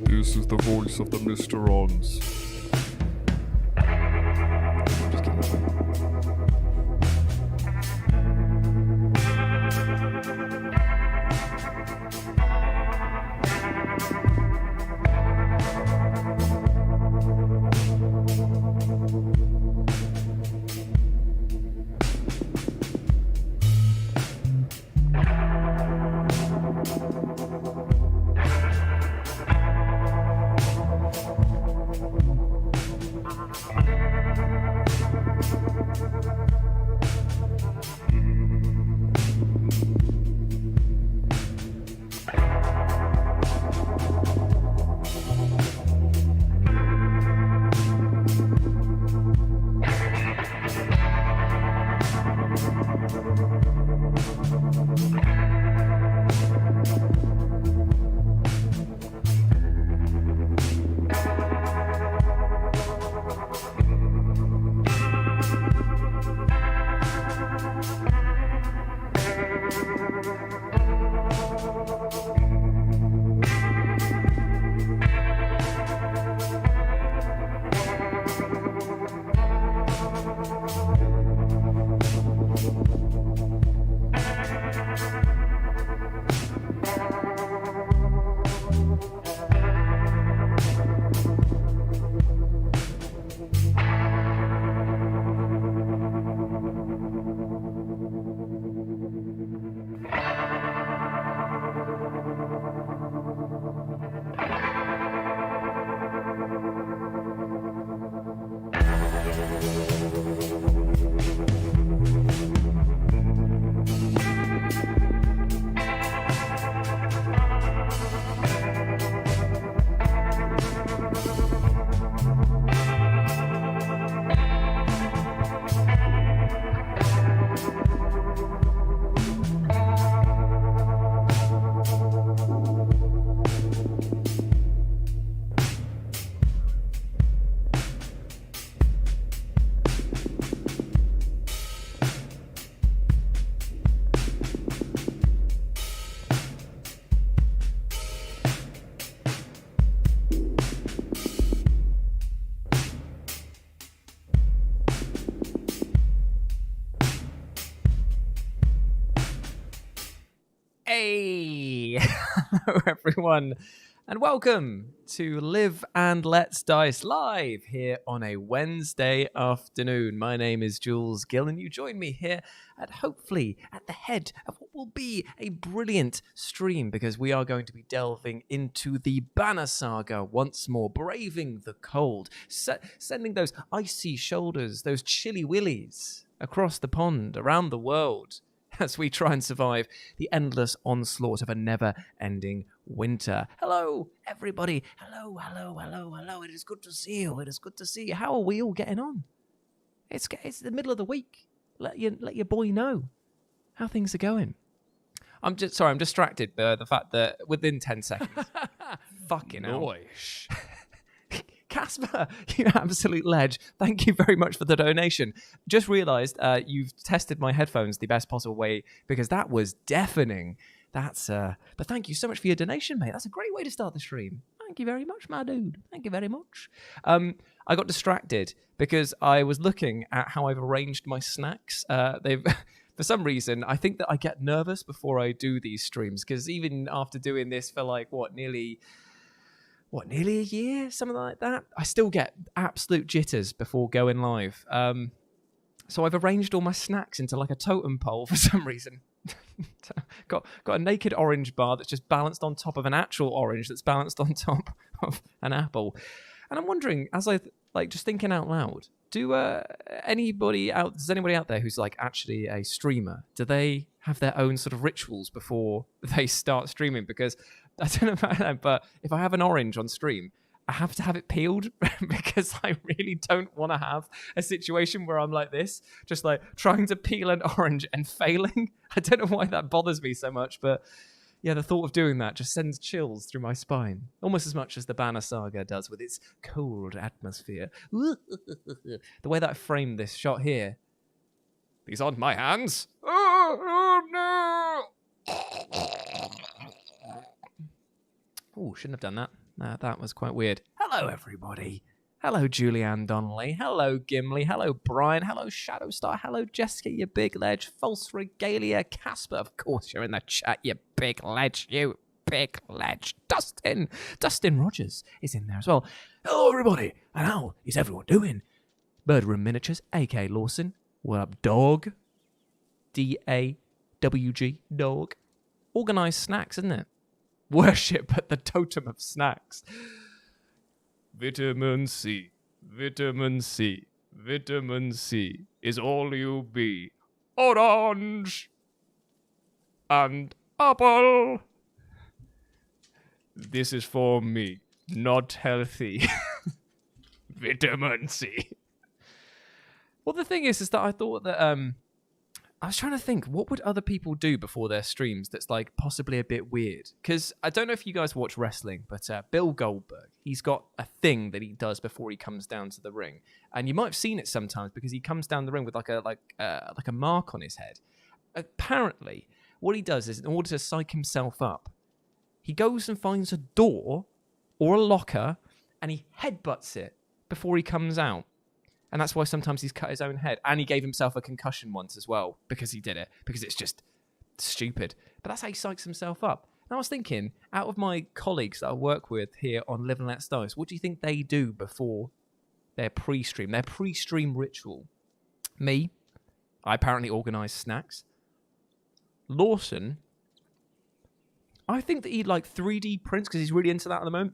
This is the voice of the Mr. Ons. Just kidding. Hey, hello everyone, and welcome to Live and Let's Dice live here on a Wednesday afternoon. My name is Jules Gill, and you join me here hopefully at the head of what will be a brilliant stream, because we are going to be delving into the Banner Saga once more, braving the cold, sending those icy shoulders, those chilly willies across the pond, around the world, as we try and survive the endless onslaught of a never-ending winter. Hello, everybody. Hello. It is good to see you. It is good to see you. How are we all getting on? It's the middle of the week. Let your boy know how things are going. I'm distracted by the fact that within 10 seconds. Fucking hell. Casper, you absolute ledge. Thank you very much for the donation. Just realised you've tested my headphones the best possible way, because that was deafening. But thank you so much for your donation, mate. That's a great way to start the stream. Thank you very much, my dude. Thank you very much. I got distracted because I was looking at how I've arranged my snacks. For some reason, I think that I get nervous before I do these streams, because even after doing this for nearly a year, something like that, I still get absolute jitters before going live. So I've arranged all my snacks into like a totem pole for some reason. got a naked orange bar that's just balanced on top of an actual orange that's balanced on top of an apple. And I'm wondering, as I just thinking out loud, does anybody out there who's like actually a streamer, do they have their own sort of rituals before they start streaming? Because I don't know about that, but if I have an orange on stream, I have to have it peeled because I really don't want to have a situation where I'm like this, just like trying to peel an orange and failing. I don't know why that bothers me so much, but yeah, the thought of doing that just sends chills through my spine, almost as much as the Banner Saga does with its cold atmosphere. The way that I framed this shot here. These aren't my hands. Oh no! Oh, shouldn't have done that. That was quite weird. Hello, everybody. Hello, Julianne Donnelly. Hello, Gimli. Hello, Brian. Hello, Shadowstar. Hello, Jessica, you big ledge. False Regalia. Casper, of course, you're in the chat, you big ledge. You big ledge. Dustin. Dustin Rogers is in there as well. Hello, everybody. And how is everyone doing? Bird Room Miniatures, A.K. Lawson. What up, dog? D-A-W-G, dog. Organised snacks, isn't it? Worship at the totem of snacks. Vitamin C, vitamin C, vitamin C is all you be. Orange and apple. This is for me, not healthy. Vitamin C. Well, the thing is that I thought that I was trying to think, what would other people do before their streams that's like possibly a bit weird? Because I don't know if you guys watch wrestling, but Bill Goldberg, he's got a thing that he does before he comes down to the ring, and you might have seen it sometimes because he comes down the ring with like a mark on his head. Apparently, what he does is, in order to psych himself up, he goes and finds a door or a locker, and he headbutts it before he comes out. And that's why sometimes he's cut his own head. And he gave himself a concussion once as well because he did it. Because it's just stupid. But that's how he psychs himself up. And I was thinking, out of my colleagues that I work with here on Live and Let Dice, what do you think they do before their pre-stream ritual? Me, I apparently organise snacks. Lawson, I think that he like 3D prints, because he's really into that at the moment.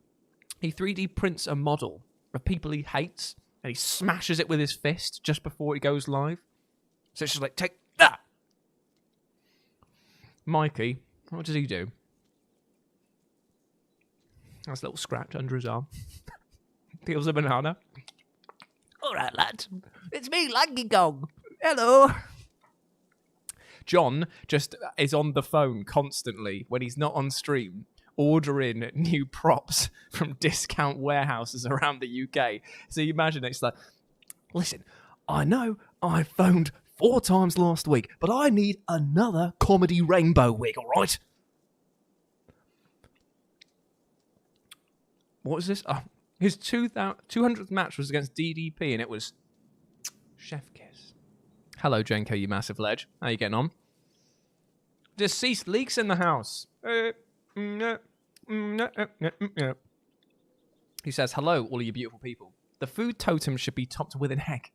He 3D prints a model of people he hates. And he smashes it with his fist just before he goes live. So it's just like, take that! Mikey, what does he do? Has a little scratch under his arm. Peels a banana. All right, lad. It's me, Langy Gong. Hello. John just is on the phone constantly when he's not on stream, ordering new props from discount warehouses around the UK. So you imagine it's like, listen, I know I phoned 4 times last week, but I need another comedy rainbow wig, all right? What was this? Oh, his 200th match was against DDP, and it was Chef Kiss. Hello, Jenko, you massive ledge. How you getting on? Deceased leaks in the house. He says, hello, all of you beautiful people. The food totem should be topped with an egg.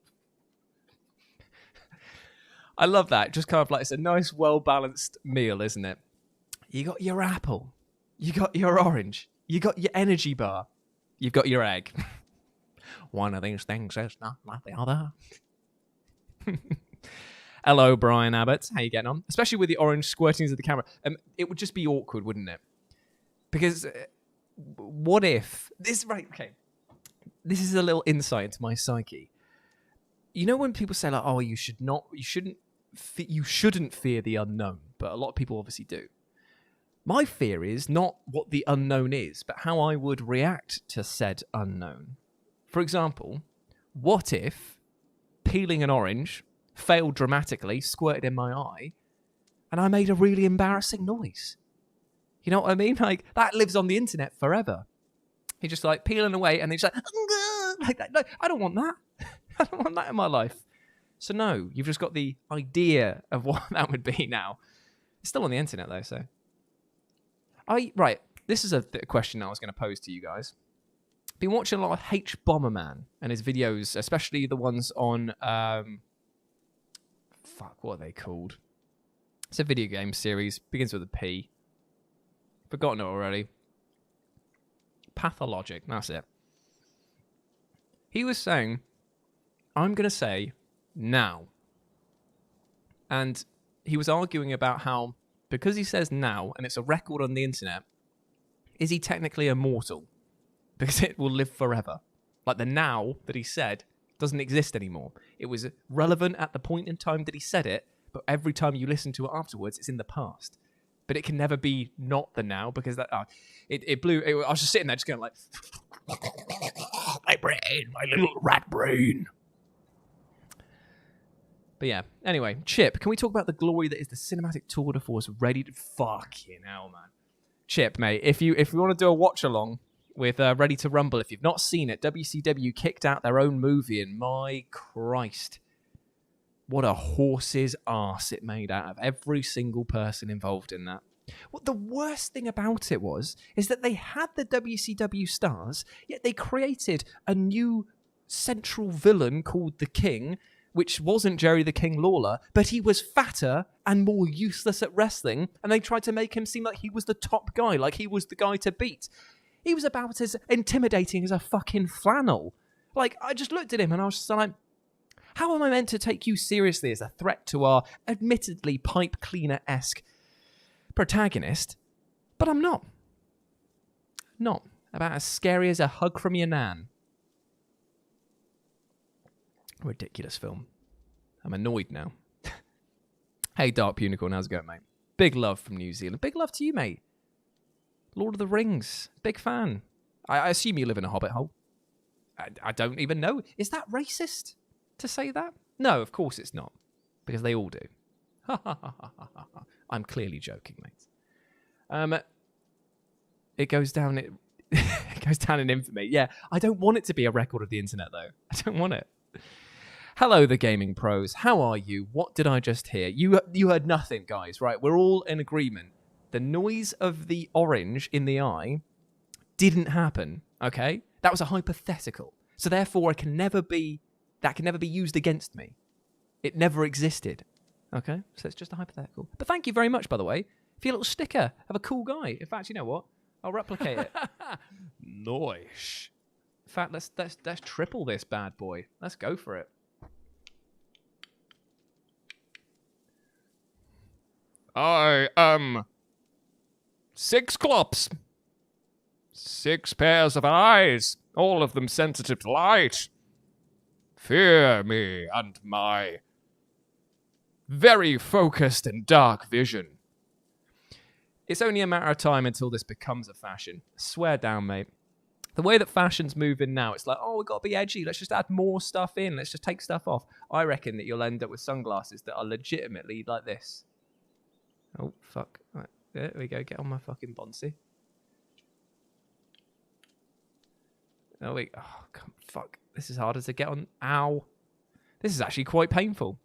I love that. Just kind of like, it's a nice, well-balanced meal, isn't it? You got your apple. You got your orange. You got your energy bar. You've got your egg. One of these things is not like the other. Hello, Brian Abbott. How you getting on? Especially with the orange squirting into the camera. It would just be awkward, wouldn't it? Because what if... This is a little insight into my psyche. You know when people say, like, oh, you shouldn't fear the unknown, but a lot of people obviously do. My fear is not what the unknown is, but how I would react to said unknown. For example, what if peeling an orange failed dramatically, squirted in my eye, and I made a really embarrassing noise? You know what I mean? Like, that lives on the internet forever. He's just like peeling away, and he's like that. No, I don't want that. I don't want that in my life. So no, you've just got the idea of what that would be now. It's still on the internet though, so. Right, this is a question I was going to pose to you guys. Been watching a lot of H Bomberman and his videos, especially the ones on what are they called? It's a video game series, begins with a P. Forgotten it already. Pathologic, that's it. He was saying, I'm going to say now. And he was arguing about how, because he says now, and it's a record on the internet, is he technically immortal? Because it will live forever. Like the now that he said doesn't exist anymore. It was relevant at the point in time that he said it, but every time you listen to it afterwards, it's in the past. But it can never be not the now, because that it blew. I was just sitting there just going like, my brain, my little rat brain. But yeah, anyway, Chip, can we talk about the glory that is the cinematic tour de force ready to... Fucking hell, man. Chip, mate, if you want to do a watch along with Ready to Rumble, if you've not seen it, WCW kicked out their own movie, and my Christ, what a horse's arse it made out of every single person involved in that. What the worst thing about it is that they had the WCW stars, yet they created a new central villain called the King, which wasn't Jerry the King Lawler, but he was fatter and more useless at wrestling, and they tried to make him seem like he was the top guy, like he was the guy to beat. He was about as intimidating as a fucking flannel. Like, I just looked at him and I was just like, how am I meant to take you seriously as a threat to our admittedly pipe cleaner-esque protagonist? But I'm not. Not. About as scary as a hug from your nan. Ridiculous film. I'm annoyed now. Hey, Dark Unicorn, how's it going, mate? Big love from New Zealand. Big love to you, mate. Lord of the Rings. Big fan. I assume you live in a hobbit hole. I don't even know. Is that racist to say that? No, of course it's not. Because they all do. I'm clearly joking, mate. It goes down... It goes down in infamy. Yeah, I don't want it to be a record of the internet, though. I don't want it. Hello, the gaming pros. How are you? What did I just hear? You heard nothing, guys, right? We're all in agreement. The noise of the orange in the eye didn't happen, okay? That was a hypothetical. So therefore, that can never be used against me. It never existed, okay? So it's just a hypothetical. But thank you very much, by the way, for your little sticker of a cool guy. In fact, you know what? I'll replicate it. Nice. In fact, let's triple this bad boy. Let's go for it. I am 6 clops, 6 pairs of eyes, all of them sensitive to light. Fear me and my very focused and dark vision. It's only a matter of time until this becomes a fashion. Swear down, mate. The way that fashion's moving now, it's like, oh, we've got to be edgy. Let's just add more stuff in. Let's just take stuff off. I reckon that you'll end up with sunglasses that are legitimately like this. Oh, fuck. Right, there we go. Get on my fucking Bonsi. Oh, wait. Oh, God, fuck. This is harder to get on. Ow. This is actually quite painful.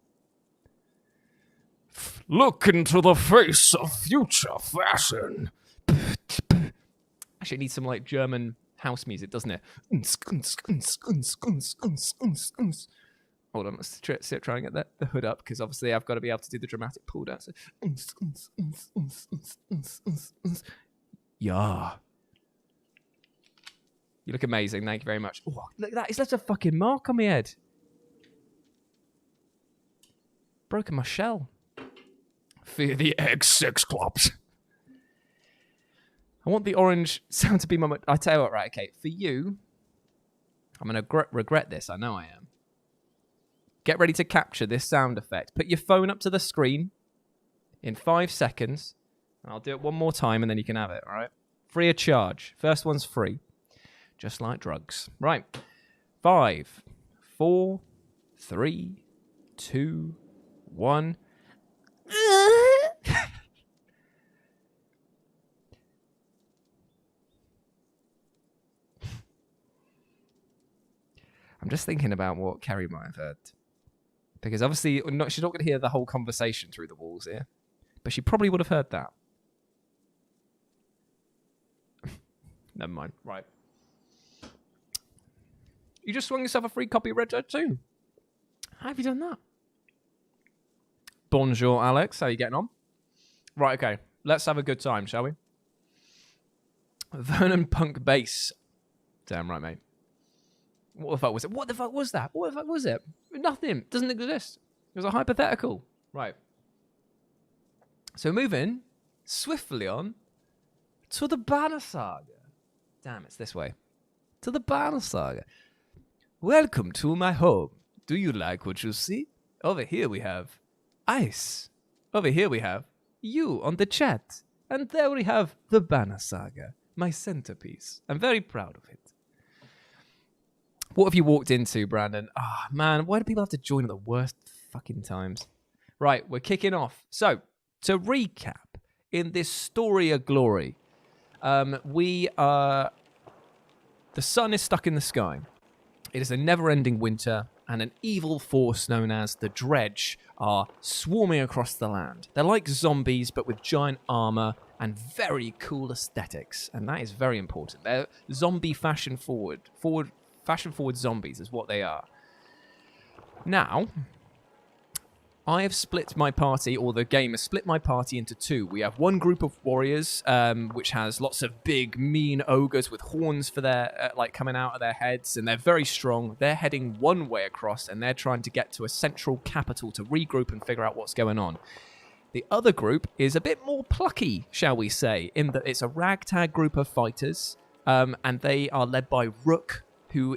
Look into the face of future fashion. Actually, it needs some, like, German house music, doesn't it? Hold on, let's try and get the hood up, because obviously I've got to be able to do the dramatic pull down. So, yeah. You look amazing. Thank you very much. Oh, look at that. It's left a fucking mark on my head. Broken my shell. Fear the egg, 6 clops. I want the orange sound to be my... I tell you what, right, okay. For you, I'm going to regret this. I know I am. Get ready to capture this sound effect. Put your phone up to the screen in 5 seconds. And I'll do it one more time and then you can have it, all right? Free of charge. First one's free. Just like drugs. Right. 5, 4, 3, 2, 1. I'm just thinking about what Kerry might have heard. Because obviously, she's not going to hear the whole conversation through the walls here. But she probably would have heard that. Never mind. Right. You just swung yourself a free copy of Red Dead 2. How have you done that? Bonjour, Alex. How are you getting on? Right, okay. Let's have a good time, shall we? Vernon Punk Bass. Damn right, mate. What the fuck was it? What the fuck was that? What the fuck was it? Nothing. Doesn't exist. It was a hypothetical. Right. So moving swiftly on to the Banner Saga. Damn, it's this way. To the Banner Saga. Welcome to my home. Do you like what you see? Over here we have ice. Over here we have you on the chat. And there we have the Banner Saga, my centerpiece. I'm very proud of it. What have you walked into, Brandon? Ah, man, why do people have to join at the worst fucking times? Right, we're kicking off. So, to recap, in this story of glory, The sun is stuck in the sky. It is a never-ending winter, and an evil force known as the Dredge are swarming across the land. They're like zombies, but with giant armor and very cool aesthetics, and that is very important. They're zombie fashion-forward zombies is what they are. Now, I have split my party, or the game has split my party into two. We have one group of warriors, which has lots of big, mean ogres with horns for their, coming out of their heads, and they're very strong. They're heading one way across, and they're trying to get to a central capital to regroup and figure out what's going on. The other group is a bit more plucky, shall we say, in that it's a ragtag group of fighters, and they are led by Rook, who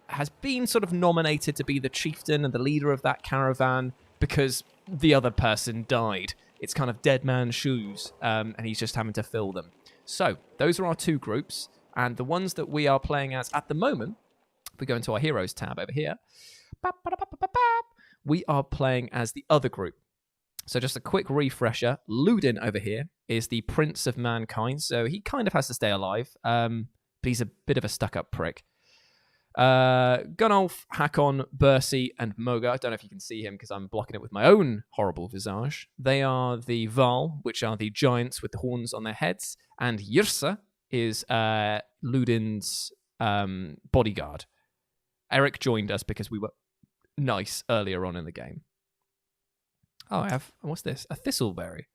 has been sort of nominated to be the chieftain and the leader of that caravan because the other person died. It's kind of dead man's shoes, and he's just having to fill them. So, those are our two groups, and the ones that we are playing as at the moment, if we go into our Heroes tab over here, we are playing as the other group. So just a quick refresher, Ludin over here is the Prince of Mankind, so he kind of has to stay alive, but he's a bit of a stuck-up prick. Gunnulf, Hakon, Bercy, and Moga. I don't know if you can see him because I'm blocking it with my own horrible visage. They are the Val, which are the giants with the horns on their heads, and Yrsa is Ludin's bodyguard. Eric joined us because we were nice earlier on in the game. Oh, I have... What's this? A thistleberry.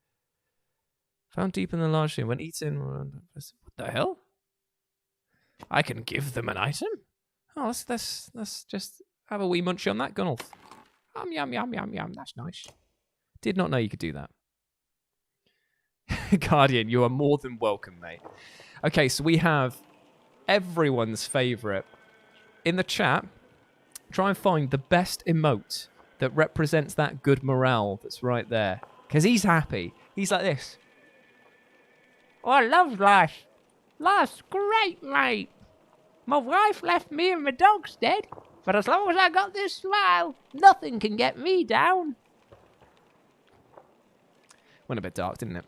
Found deep in the large stream. When eaten... What the hell? I can give them an item? Oh, let's just have a wee munch on that, Gunnulf. Yum, yum, yum, yum. That's nice. Did not know you could do that. Guardian, you are more than welcome, mate. Okay, so we have everyone's favourite. In the chat, try and find the best emote that represents that good morale that's right there. Because he's happy. He's like this. Oh, I love life. Life's great, mate. My wife left me and my dog's dead, but as long as I got this smile, nothing can get me down. Went a bit dark, didn't it?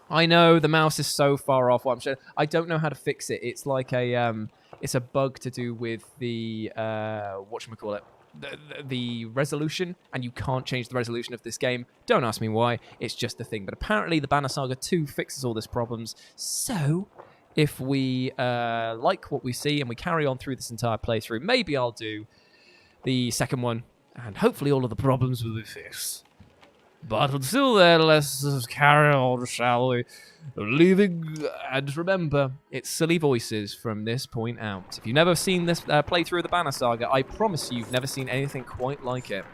I know, the mouse is so far off. I don't know how to fix it. It's like it's a bug to do with the, whatchamacallit, the resolution, and you can't change the resolution of this game. Don't ask me why, it's just a thing. But apparently the Banner Saga 2 fixes all these problems, so... If we like what we see and we carry on through this entire playthrough, maybe I'll do the second one, and hopefully all of the problems will be fixed. But until then, let's just carry on, shall we? Leaving, and remember, it's silly voices from this point out. If you've never seen this playthrough of the Banner Saga, I promise you've never seen anything quite like it.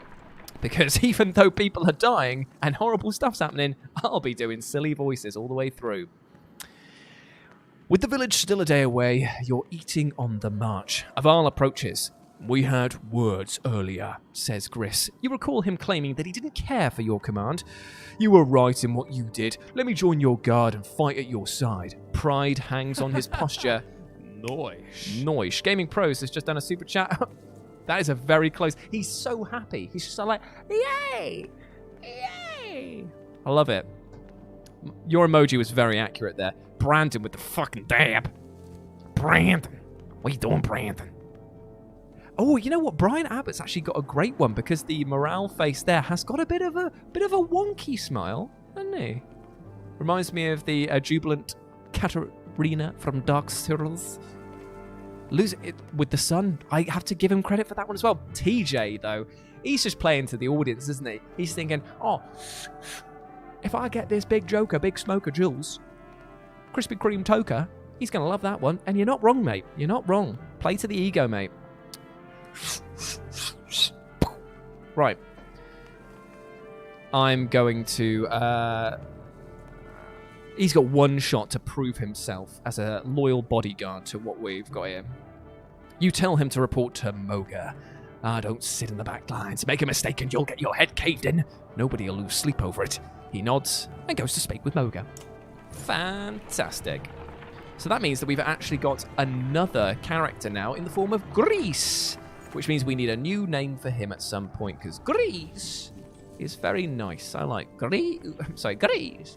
Because even though people are dying and horrible stuff's happening, I'll be doing silly voices all the way through. With the village still a day away, you're eating on the march. Aval approaches. We had words earlier, says Gris. You recall him claiming that he didn't care for your command. You were right in what you did. Let me join your guard and fight at your side. Pride hangs on his posture. Noish. Gaming Pros has just done a super chat. That is a very close... He's so happy. He's just like, yay! Yay! I love it. Your emoji was very accurate there. Brandon with the fucking dab. Brandon. What you doing, Brandon? Oh, you know what? Brian Abbott's actually got a great one because the morale face there has got a bit of a wonky smile, hasn't he? Reminds me of the jubilant Katarina from Dark Souls. Losing it with the sun. I have to give him credit for that one as well. TJ, though, he's just playing to the audience, isn't he? He's thinking, oh, if I get this big joker, big smoker Jules, Krispy Kreme Toker, he's going to love that one. And you're not wrong, mate. You're not wrong. Play to the ego, mate. Right. I'm going to... He's got one shot to prove himself as a loyal bodyguard to what we've got here. You tell him to report to Moga. Don't sit in the back lines. Make a mistake and you'll get your head caved in. Nobody will lose sleep over it. He nods and goes to speak with Moga. Fantastic. So that means that we've actually got another character now in the form of Grease, which means we need a new name for him at some point, because Grease is very nice. I like Grease. I'm sorry, Grease.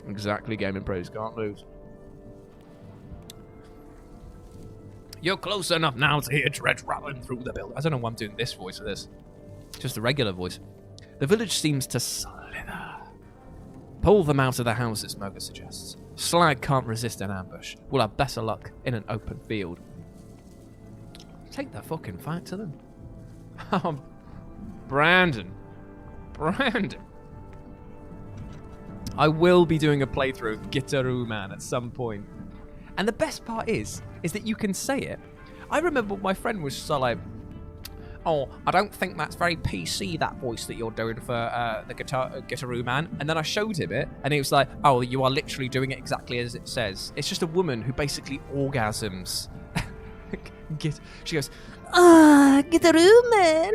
Exactly, Gaming Pros can't lose. You're close enough now to hear Dredge rattling through the building. I don't know why I'm doing this voice for this. Just a regular voice. The village seems to slither. Pull them out of the houses, Moga suggests. Slag can't resist an ambush. We'll have better luck in an open field. Take the fucking fight to them. Oh, Brandon. I will be doing a playthrough of Gitaroo Man at some point. And the best part is that you can say it. I remember my friend was so like, oh, I don't think that's very PC, that voice that you're doing for the Gitaroo Man. And then I showed him it, and he was like, oh, you are literally doing it exactly as it says. It's just a woman who basically orgasms. She goes, Gitaroo Man.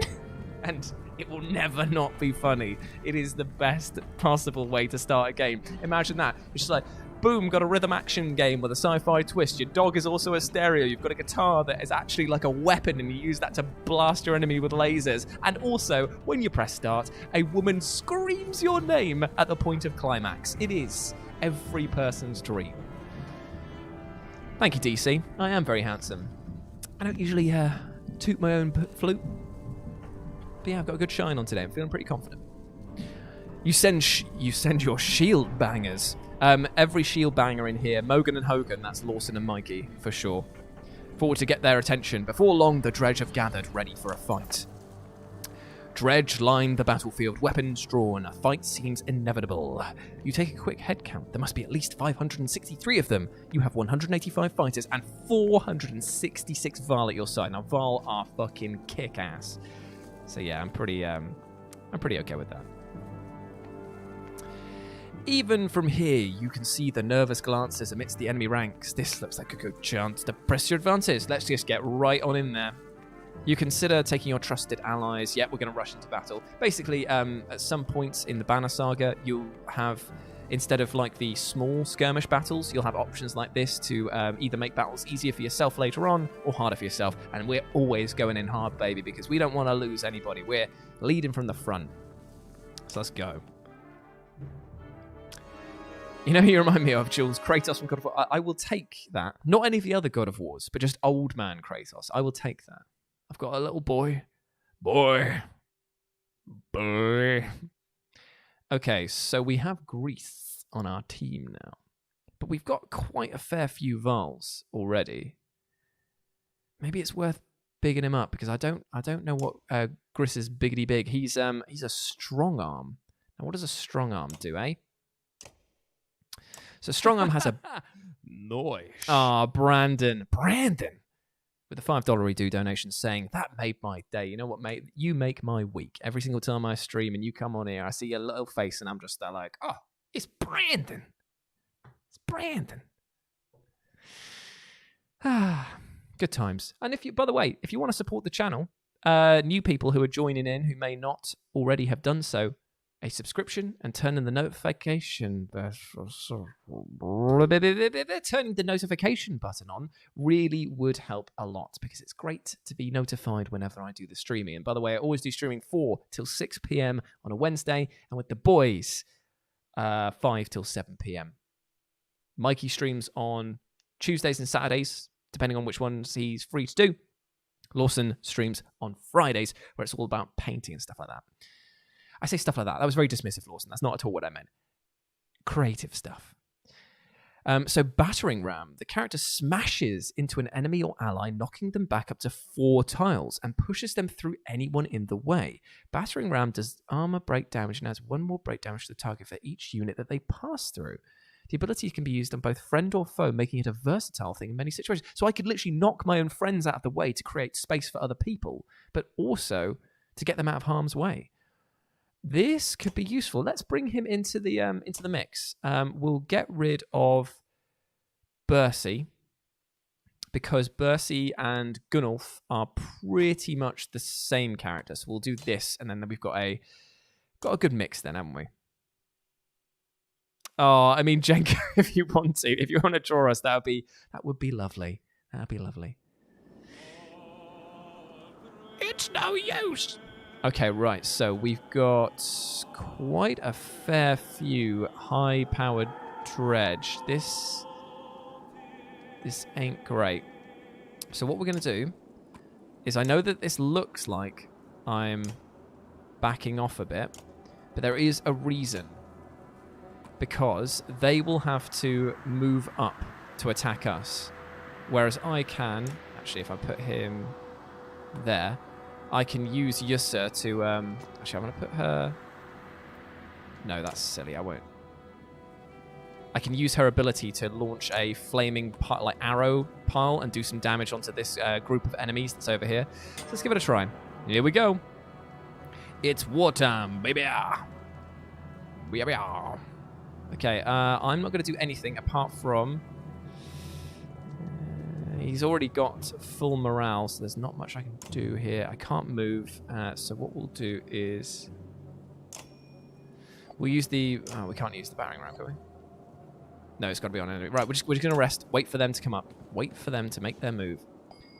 And it will never not be funny. It is the best possible way to start a game. Imagine that. It's just like, boom, got a rhythm action game with a sci-fi twist. Your dog is also a stereo. You've got a guitar that is actually like a weapon, and you use that to blast your enemy with lasers. And also, when you press start, a woman screams your name at the point of climax. It is every person's dream. Thank you, DC. I am very handsome. I don't usually toot my own flute. But yeah, I've got a good shine on today. I'm feeling pretty confident. You send your shield bangers. Every shield banger in here, Mogan and Hogan, that's Lawson and Mikey, for sure. Forward to get their attention. Before long, the Dredge have gathered, ready for a fight. Dredge lined the battlefield, weapons drawn. A fight seems inevitable. You take a quick head count. There must be at least 563 of them. You have 185 fighters and 466 Varl at your side. Now, Varl are fucking kick-ass. So yeah, I'm pretty okay with that. Even from here, you can see the nervous glances amidst the enemy ranks. This looks like a good chance to press your advantage. Let's just get right on in there. You consider taking your trusted allies. Yep, we're going to rush into battle. Basically, at some points in the Banner Saga, you'll have, instead of like the small skirmish battles, you'll have options like this to either make battles easier for yourself later on or harder for yourself. And we're always going in hard, baby, because we don't want to lose anybody. We're leading from the front. So let's go. You know who you remind me of, Jules? Kratos from God of War. I will take that. Not any of the other God of Wars, but just old man Kratos. I will take that. I've got a little boy. Boy. Okay, so we have Greece on our team now. But we've got quite a fair few Vals already. Maybe it's worth bigging him up, because I don't know what Gris's biggity big. He's a strong arm. Now, what does a strong arm do, eh? So strong arm has a Nice. Ah, Brandon. With the $5 redo donation saying, that made my day. You know what, mate? You make my week. Every single time I stream and you come on here, I see your little face and I'm just like, oh, it's Brandon. It's Brandon. Ah, good times. And if you, by the way, if you want to support the channel, new people who are joining in who may not already have done so, a subscription and turning the notification button on really would help a lot, because it's great to be notified whenever I do the streaming. And by the way, I always do streaming 4 till 6 p.m. on a Wednesday, and with the boys, 5 till 7 p.m. Mikey streams on Tuesdays and Saturdays, depending on which ones he's free to do. Lawson streams on Fridays, where it's all about painting and stuff like that. I say stuff like that. That was very dismissive, Lawson. That's not at all what I meant. Creative stuff. So Battering Ram, the character smashes into an enemy or ally, knocking them back up to 4 tiles and pushes them through anyone in the way. Battering Ram does armor break damage and adds 1 more break damage to the target for each unit that they pass through. The ability can be used on both friend or foe, making it a versatile thing in many situations. So I could literally knock my own friends out of the way to create space for other people, but also to get them out of harm's way. This could be useful. Let's bring him into the mix. We'll get rid of Bercy, because Bercy and Gunnulf are pretty much the same character. So we'll do this, and then we've got a good mix then, haven't we? Oh, I mean, Jenko, if you want to draw us, that would be lovely. That'd be lovely. It's no use. Okay, right, so we've got quite a fair few high-powered Dredge. This ain't great. So what we're going to do is, I know that this looks like I'm backing off a bit, but there is a reason. Because they will have to move up to attack us. Whereas I can, actually if I put him there, I can use Yussa to, actually I'm going to put her, no that's silly, I won't. I can use her ability to launch a flaming like arrow pile and do some damage onto this group of enemies that's over here. So let's give it a try. Here we go. It's wartime, baby. Okay, I'm not going to do anything apart from... he's already got full morale, so there's not much I can do here. I can't move, so what we'll do is... we'll use the... oh, we can't use the battering ram, can we? No, it's got to be on enemy. Right, we're just going to rest, wait for them to come up, wait for them to make their move.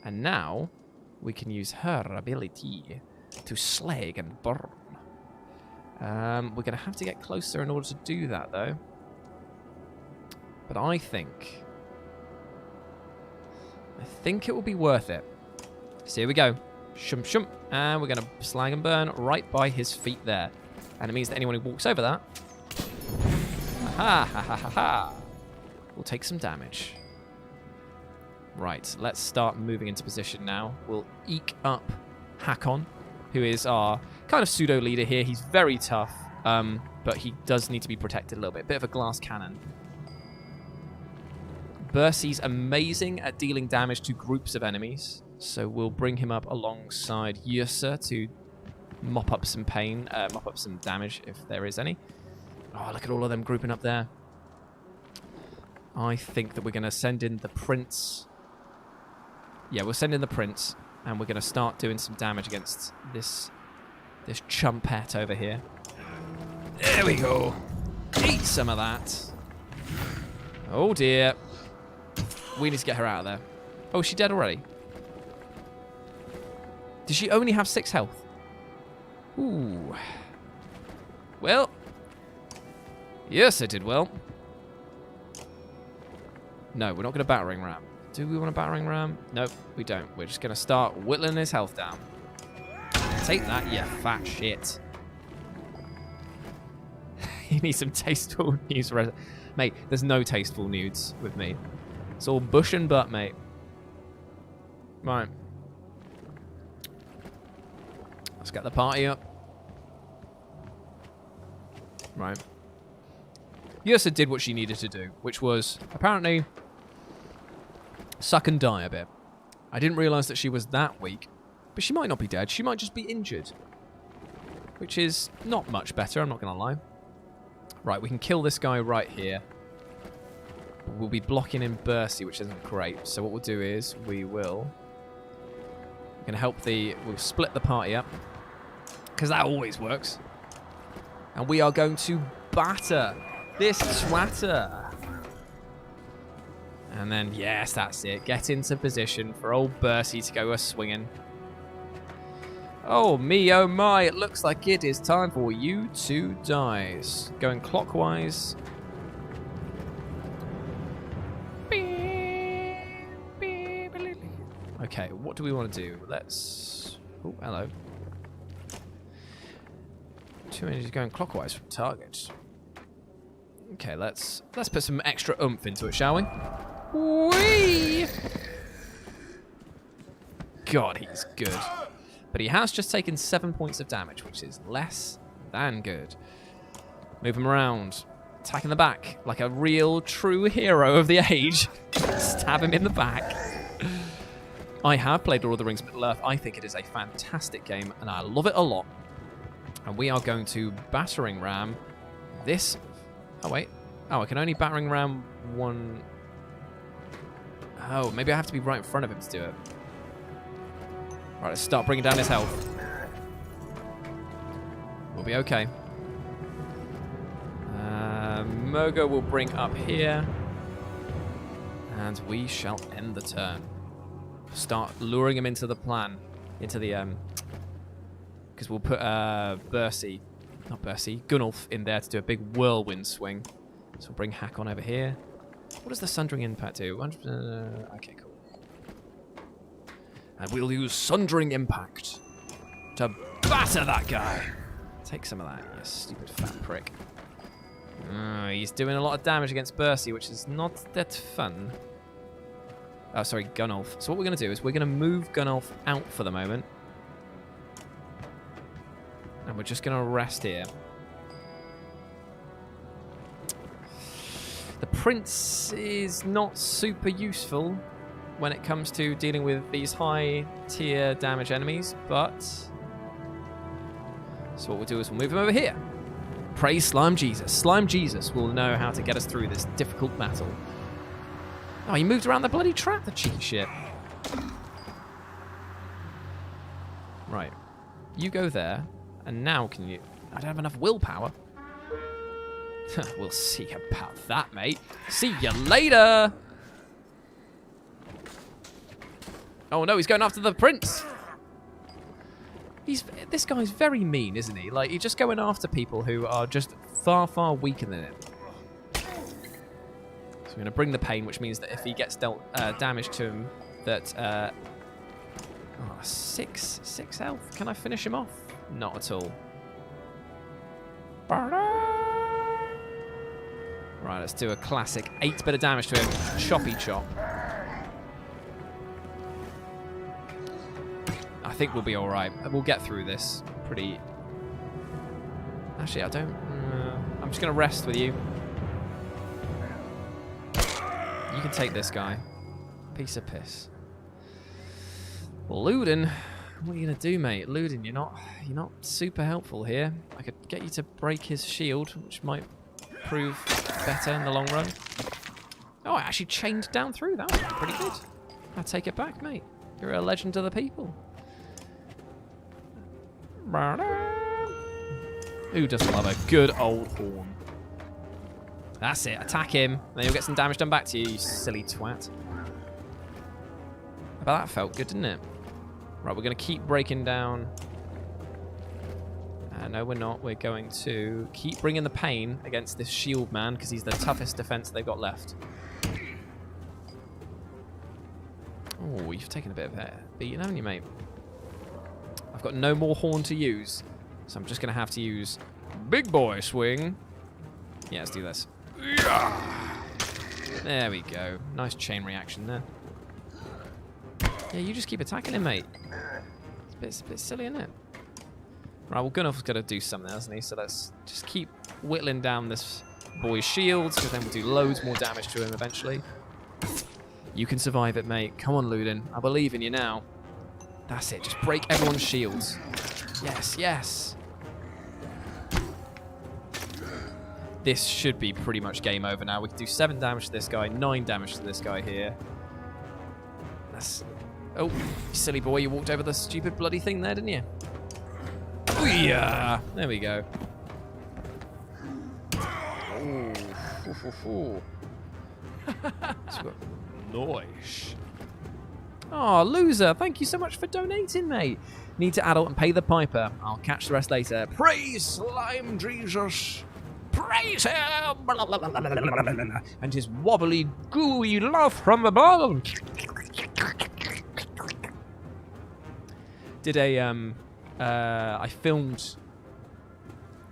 And now, we can use her ability to slag and burn. We're going to have to get closer in order to do that, though. But I think it will be worth it. So here we go. Shum shum. And we're going to slag and burn right by his feet there. And it means that anyone who walks over that... ha ha ha ha ha! Will take some damage. Right, let's start moving into position now. We'll eke up Hakon, who is our kind of pseudo-leader here. He's very tough, but he does need to be protected a little bit. Bit of a glass cannon. Bercy's amazing at dealing damage to groups of enemies, so we'll bring him up alongside Yussa to mop up some pain, mop up some damage if there is any. Oh, look at all of them grouping up there. I think that we're going to send in the Prince. Yeah, we'll send in the Prince, and we're going to start doing some damage against this chumpette over here. There we go. Eat some of that. Oh dear. We need to get her out of there. Oh, is she dead already? Does she only have 6 health? Ooh. Well. Yes, I did well. No, we're not going to battering ram. Do we want a battering ram? Nope, we don't. We're just going to start whittling his health down. Take that, you fat shit. You need some tasteful nudes. Mate, there's no tasteful nudes with me. It's all bush and butt, mate. Right. Let's get the party up. Right. Yussa did what she needed to do, which was apparently suck and die a bit. I didn't realise that she was that weak, but she might not be dead. She might just be injured, which is not much better, I'm not going to lie. Right, we can kill this guy right here. We'll be blocking in Bercy, which isn't great. So what we'll do is we're going to help we'll split the party up, because that always works. And we are going to batter this swatter. And then, yes, that's it. Get into position for old Bercy to go a-swinging. Oh me, oh my, it looks like it is time for you to die. Going clockwise. Okay, what do we want to do? Let's... oh, hello. 2 energies going clockwise from target. Okay, let's put some extra oomph into it, shall we? Whee! God, he's good. But he has just taken 7 points of damage, which is less than good. Move him around. Attack in the back, like a real, true hero of the age. Stab him in the back. I have played Lord of the Rings Middle-earth. I think it is a fantastic game, and I love it a lot. And we are going to battering ram this... oh, wait. Oh, I can only battering ram one... oh, maybe I have to be right in front of him to do it. Right, let's start bringing down his health. We'll be okay. Mogo will bring up here. And we shall end the turn. Start luring him into the plan. Into the... because we'll put Bercy... not Bercy, Gunnulf in there to do a big whirlwind swing. So we'll bring Hack on over here. What does the Sundering Impact do? Okay, cool. And we'll use Sundering Impact to batter that guy. Take some of that, you stupid fat prick. He's doing a lot of damage against Bursey, which is not that fun. Oh, sorry, Gunnulf. So what we're going to do is we're going to move Gunnulf out for the moment. And we're just going to rest here. The Prince is not super useful when it comes to dealing with these high tier damage enemies, but... So what we'll do is we'll move him over here. Praise Slime Jesus. Slime Jesus will know how to get us through this difficult battle. Oh, he moved around the bloody trap, the cheeky shit. Right. You go there, and now can you... I don't have enough willpower. We'll see about that, mate. See you later! Oh no, he's going after the Prince! This guy's very mean, isn't he? Like, he's just going after people who are just far, far weaker than him. So we're going to bring the pain, which means that if he gets dealt damage to him, that... 6 health. Can I finish him off? Not at all. Right, let's do a classic 8 bit of damage to him. Choppy chop. I think we'll be alright. We'll get through this pretty... Actually, I don't... I'm just going to rest with you. You can take this guy. Piece of piss. Luden, what are you going to do, mate? Luden, you're not super helpful here. I could get you to break his shield, which might prove better in the long run. Oh, I actually chained down through. That was pretty good. I'll take it back, mate. You're a legend of the people. Who doesn't love a good old horn? That's it. Attack him. Then you'll get some damage done back to you, you silly twat. But that felt good, didn't it? Right, we're going to keep breaking down. No, we're not. We're going to keep bringing the pain against this shield man because he's the toughest defense they've got left. Oh, you've taken a bit of a beating, haven't you, mate? I've got no more horn to use, so I'm just going to have to use big boy swing. Yeah, let's do this. There we go. Nice chain reaction there. Yeah, you just keep attacking him, mate. It's a bit silly, isn't it? Right, well, Gunnulf's got to do something, hasn't he? So let's just keep whittling down this boy's shields, because then we'll do loads more damage to him eventually. You can survive it, mate. Come on, Luden. I believe in you now. That's it. Just break everyone's shields. Yes, yes. This should be pretty much game over now. We can do 7 damage to this guy, 9 damage to this guy here. That's... Oh, you silly boy, you walked over the stupid bloody thing there, didn't you? Yeah, there we go. Oh, nice. Oh, loser, thank you so much for donating, mate. Need to adult and pay the piper. I'll catch the rest later. Praise Slime Jesus. Praise him. And his wobbly, gooey laugh from the bottom. I filmed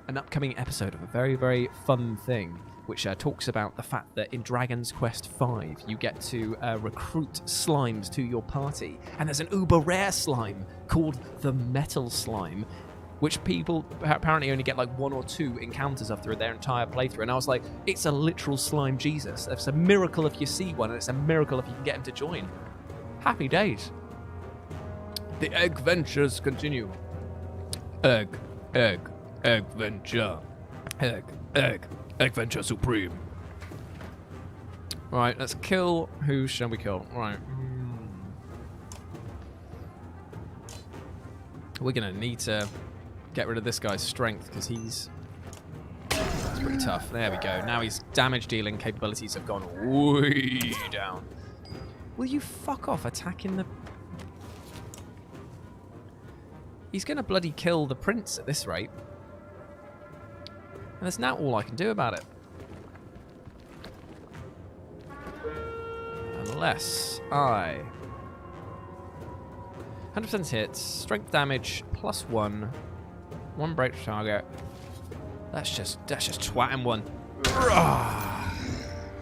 an upcoming episode of a very, very fun thing, which talks about the fact that in Dragon's Quest V, you get to recruit slimes to your party. And there's an uber rare slime called the Metal Slime, which people apparently only get like 1 or 2 encounters of through their entire playthrough. And I was like, it's a literal slime Jesus. It's a miracle if you see one, and it's a miracle if you can get him to join. Happy days. The egg ventures continue. Egg venture. Egg venture supreme. Right, let's kill. Who shall we kill? Right. We're gonna need to get rid of this guy's strength because he's pretty tough. There we go. Now his damage dealing capabilities have gone way down. Will you fuck off attacking the... He's going to bloody kill the prince at this rate. And that's now all I can do about it. less. 100% hits, strength damage +1, 1 break target. That's just twatting one.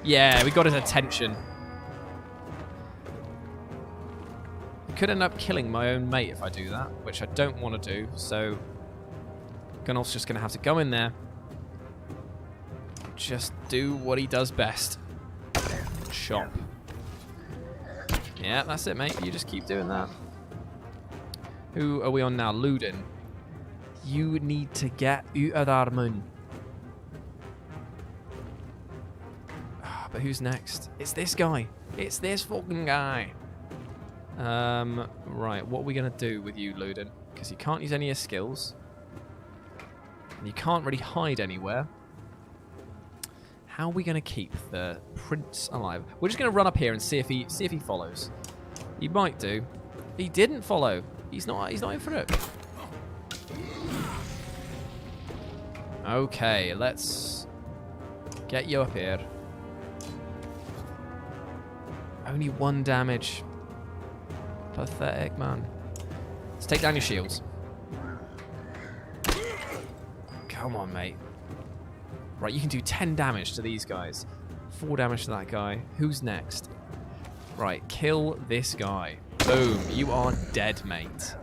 Yeah, we got his attention. I could end up killing my own mate if I do that, which I don't want to do, so Gunnulf's just going to have to go in there. Just do what he does best. Chop. Yeah, that's it, mate. You just keep doing that. Who are we on now? Ludin. You need to get out of that moon. But who's next? It's this guy. It's this fucking guy. Right, what are we going to do with you, Ludin? Because you can't use any of your skills. And you can't really hide anywhere. How are we going to keep the prince alive? We're just going to run up here and see if he follows. He might do. He didn't follow. He's not in for it. Okay, let's get you up here. Only 1 damage. Pathetic, man. Let's take down your shields. Come on, mate. Right, you can do 10 damage to these guys. 4 damage to that guy. Who's next? Right, kill this guy. Boom. You are dead, mate.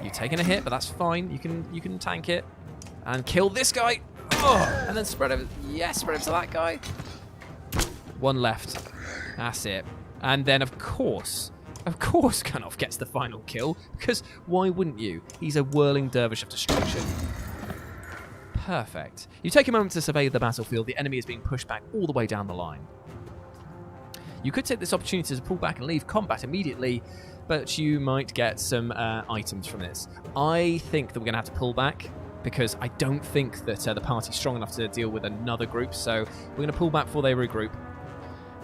You're taking a hit, but that's fine. You can tank it. And kill this guy. Oh, and then spread him. Yes, spread him to that guy. 1 left. That's it. And then, of course, Gunnulf gets the final kill. Because why wouldn't you? He's a whirling dervish of destruction. Perfect. You take a moment to survey the battlefield. The enemy is being pushed back all the way down the line. You could take this opportunity to pull back and leave combat immediately, but you might get some items from this. I think that we're going to have to pull back, because I don't think that the party's strong enough to deal with another group, so we're going to pull back before they regroup.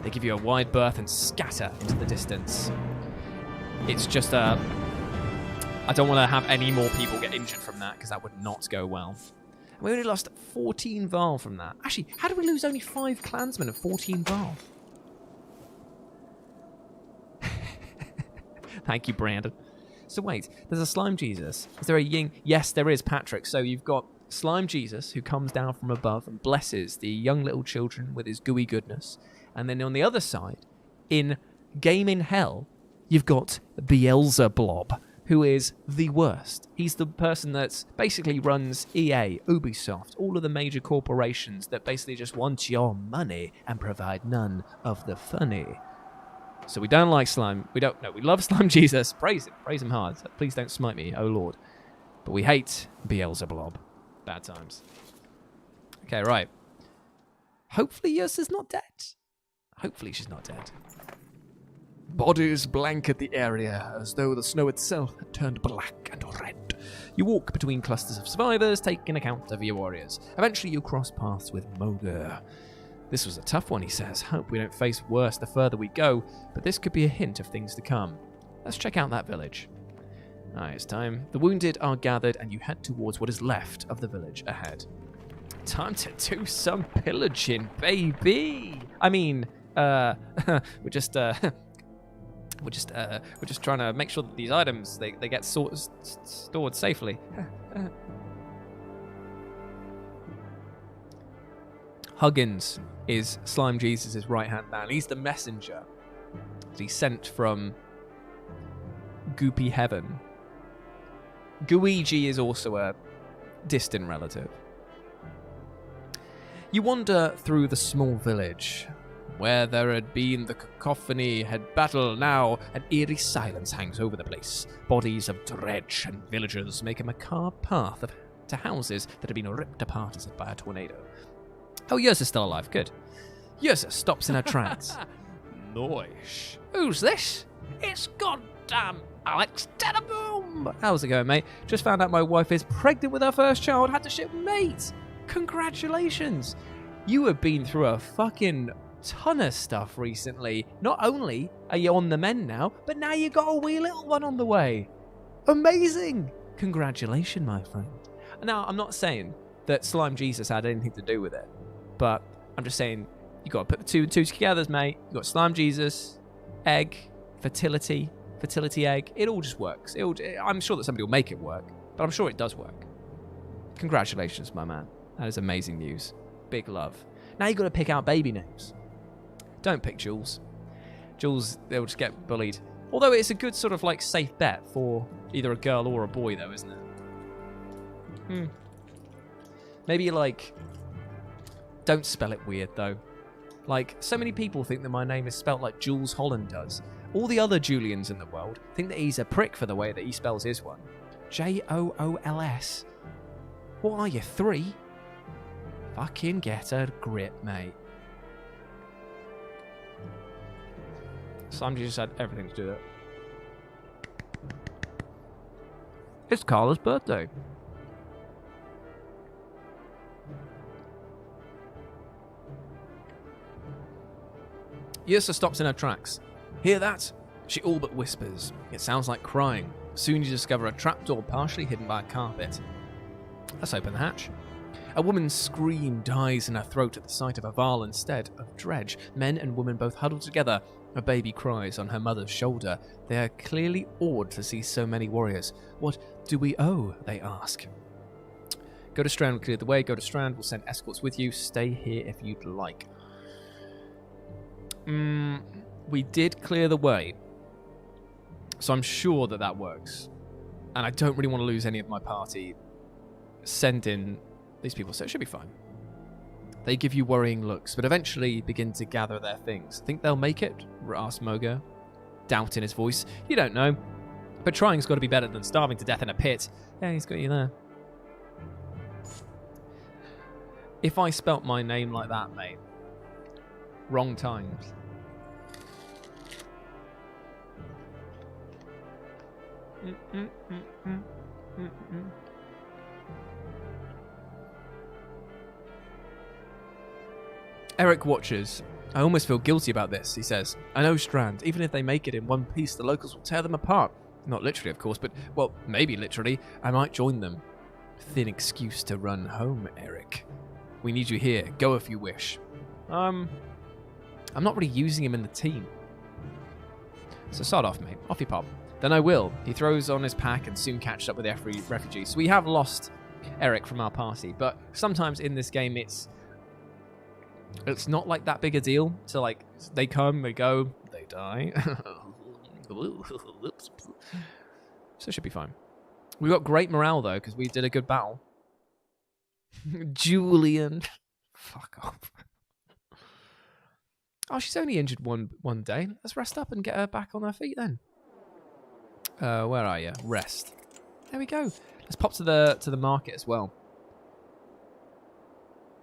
They give you a wide berth and scatter into the distance. It's just I don't want to have any more people get injured from that, because that would not go well. We only lost 14 Val from that. Actually, how did we lose only 5 clansmen and 14 Val? Thank you, Brandon. So wait, there's a Slime Jesus. Is there a Ying? Yes, there is, Patrick. So you've got Slime Jesus, who comes down from above and blesses the young little children with his gooey goodness. And then on the other side, in Game in Hell, you've got Beelzebub, who is the worst. He's the person that basically runs EA, Ubisoft, all of the major corporations that basically just want your money and provide none of the funny. So we don't like Slime. We love Slime Jesus. Praise him hard. Please don't smite me, oh Lord. But we hate Beelzebub. Bad times. Okay, right. Hopefully Ursa's not dead. Hopefully she's not dead. Bodies blanket the area as though the snow itself had turned black and red. You walk between clusters of survivors, taking account of your warriors. Eventually you cross paths with Mogur. This was a tough one, he says. Hope we don't face worse the further we go, but this could be a hint of things to come. Let's check out that village. Alright, it's time. The wounded are gathered and you head towards what is left of the village ahead. Time to do some pillaging, baby! I mean, we're just trying to make sure that these items, they get stored safely. Huggins is Slime Jesus' right-hand man. He's the messenger that he sent from Goopy Heaven. Gooigi is also a distant relative. You wander through the small village. Where there had been the cacophony had battle, now an eerie silence hangs over the place. Bodies of Dredge and villagers make a macabre path to houses that have been ripped apart as if by a tornado. Oh, Ursa's still alive. Good. Ursa stops in her tracks. Nice. Who's this? It's goddamn Alex Tenenbaum. How's it going, mate? Just found out my wife is pregnant with her first child. Had to ship mate. Congratulations. You have been through a fucking ton of stuff recently. Not only are you on the mend now, but now you got a wee little one on the way. Amazing. Congratulations, my friend. Now, I'm not saying that Slime Jesus had anything to do with it, but I'm just saying You got to put the two and two together, mate. You got Slime Jesus, egg, fertility egg. It all just works. I'm sure that somebody will make it work, but I'm sure it does work. Congratulations, my man. That is amazing news. Big love. Now you got to pick out baby names. Don't pick Jules. Jules, they'll just get bullied. Although it's a good sort of like safe bet for either a girl or a boy, though, isn't it? Maybe like, don't spell it weird though. Like, so many people think that my name is spelled like Jules Holland does. All the other Julians in the world think that he's a prick for the way that he spells his one. Jools. What are you, 3? Fucking get a grip, mate. Somebody just had everything to do with it. It's Carla's birthday. Yursa stops in her tracks. Hear that? She all but whispers. It sounds like crying. Soon you discover a trapdoor partially hidden by a carpet. Let's open the hatch. A woman's scream dies in her throat at the sight of a Varl instead of Dredge. Men and women both huddle together. A baby cries on her mother's shoulder. They are clearly awed to see so many warriors. What do we owe? They ask. Go to Strand will clear the way. Go to Strand. We'll send escorts with you. Stay here if you'd like. We did clear the way. So I'm sure that that works. And I don't really want to lose any of my party. Send in these people, so it should be fine. They give you worrying looks, but eventually begin to gather their things. Think they'll make it? Asked Moga. Doubt in his voice. You don't know. But trying's got to be better than starving to death in a pit. Yeah, he's got you there. If I spelt my name like that, mate. Wrong times. Eric watches. I almost feel guilty about this, he says. I know Strand. Even if they make it in one piece, the locals will tear them apart. Not literally, of course, but, well, maybe literally. I might join them. Thin excuse to run home, Eric. We need you here. Go if you wish. I'm not really using him in the team. So start off, mate. Off you pop. Then I will. He throws on his pack and soon catches up with every refugee. So we have lost Eric from our party, but sometimes in this game it's not like that big a deal. So like they come, they go, they die. So it should be fine. We got great morale though because we did a good battle. Julian, fuck off. Oh, she's only injured one day. Let's rest up and get her back on her feet then. Where are you? Rest. There we go. Let's pop to the market as well.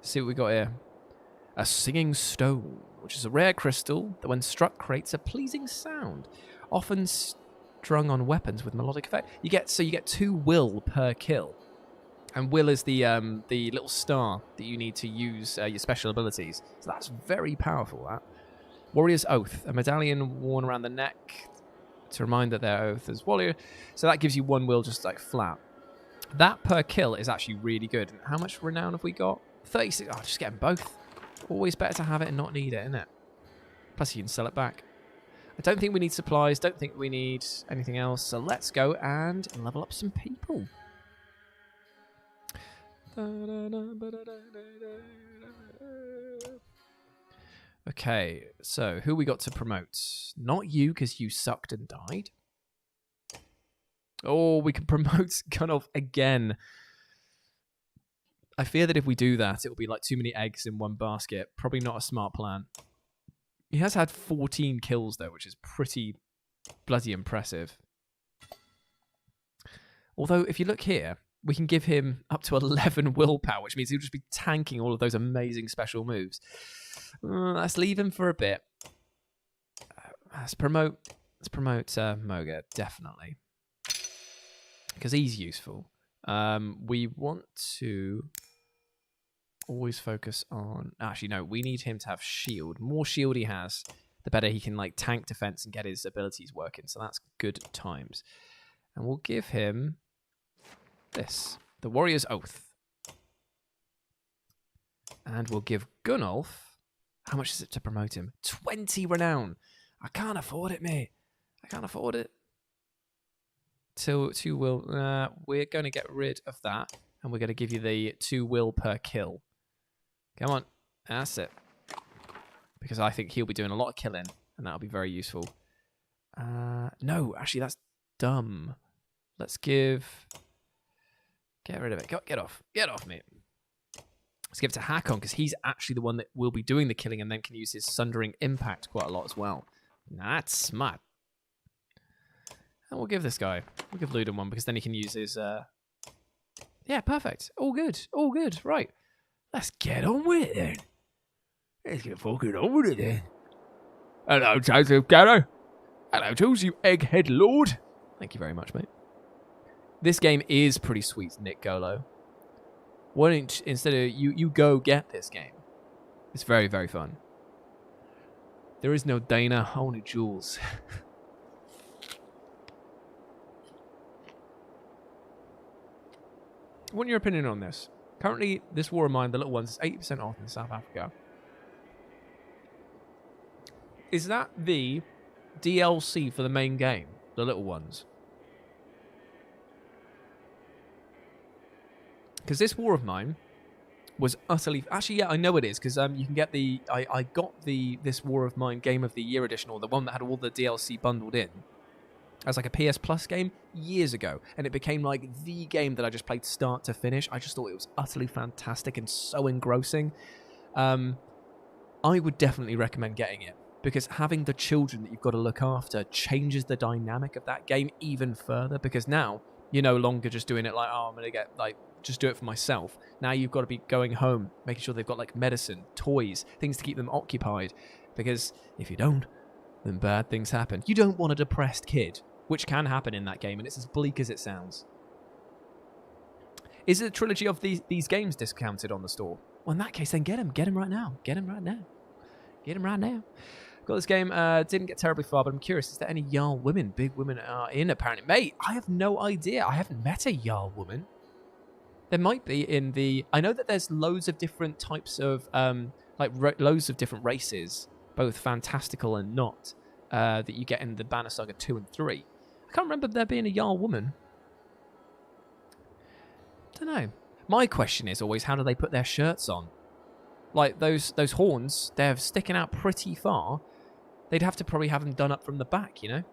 See what we got here. A singing stone, which is a rare crystal that when struck creates a pleasing sound, often strung on weapons with melodic effect. You get 2 will per kill. And will is the little star that you need to use your special abilities. So that's very powerful, that. Warrior's Oath, a medallion worn around the neck to remind that their oath is warrior. So that gives you 1 will just like flat. That per kill is actually really good. How much renown have we got? 36. Oh, just get them both. Always better to have it and not need it, isn't it? Plus you can sell it back. I don't think we need supplies. Don't think we need anything else. So let's go and level up some people. Okay, so who we got to promote? Not you, because you sucked and died. Oh, we can promote Gunnulf again. I fear that if we do that, it will be like too many eggs in one basket. Probably not a smart plan. He has had 14 kills, though, which is pretty bloody impressive. Although, if you look here, we can give him up to 11 willpower, which means he'll just be tanking all of those amazing special moves. Let's leave him for a bit. Let's promote Moga, definitely. Because he's useful. We want to always focus on... Actually, no, we need him to have shield. More shield he has, the better he can like tank defense and get his abilities working. So that's good times. And we'll give him this. The Warrior's Oath. And we'll give Gunnulf How much is it to promote him? 20 renown. I can't afford it, mate. I can't afford it. Two will. We're going to get rid of that, and we're going to give you the 2 will per kill. Come on. That's it. Because I think he'll be doing a lot of killing, and that'll be very useful. No, actually, that's dumb. Let's give... Get rid of it. Get off. Get off, mate. Let's give it to Hakon, because he's actually the one that will be doing the killing and then can use his Sundering Impact quite a lot as well. That's smart. And we'll give this guy. We'll give Luden one, because then he can use his... Yeah, perfect. All good. All good. Right. Let's get on with it, then. Let's get fucking on with it, then. Hello, Joseph Garrow. Hello, Jules, you egghead lord. Thank you very much, mate. This game is pretty sweet, Nick Golo. Why don't, instead of you go get this game. It's very, very fun. There is no Dana, only Jules. What's your opinion on this? Currently, this War of Mine, the little ones, is 80% off in South Africa. Is that the DLC for the main game? The little ones? Because this War of Mine was utterly... Actually, yeah, I know it is, because you can get the... I got this War of Mine Game of the Year edition, or the one that had all the DLC bundled in, as like a PS Plus game years ago, and it became like the game that I just played start to finish. I just thought it was utterly fantastic and so engrossing. I would definitely recommend getting it, because having the children that you've got to look after changes the dynamic of that game even further, because now you're no longer just doing it like, oh, I'm going to get, like, just do it for myself. Now you've got to be going home, making sure they've got, like, medicine, toys, things to keep them occupied, because if you don't, then bad things happen. You don't want a depressed kid, which can happen in that game, and it's as bleak as it sounds. Is the trilogy of these games discounted on the store? Well, in that case, then get them. Get them right now. Get them right now. Get them right now. Got this game, didn't get terribly far, but I'm curious, is there any Jarl women? Big women are in, apparently. Mate, I have no idea. I haven't met a Jarl woman. There might be in the... I know that there's loads of different types of... loads of different races, both fantastical and not, that you get in the Banner Saga 2 and 3. I can't remember there being a Jarl woman. Don't know. My question is always, how do they put their shirts on? Like, those horns, they're sticking out pretty far. They'd have to probably have them done up from the back, you know?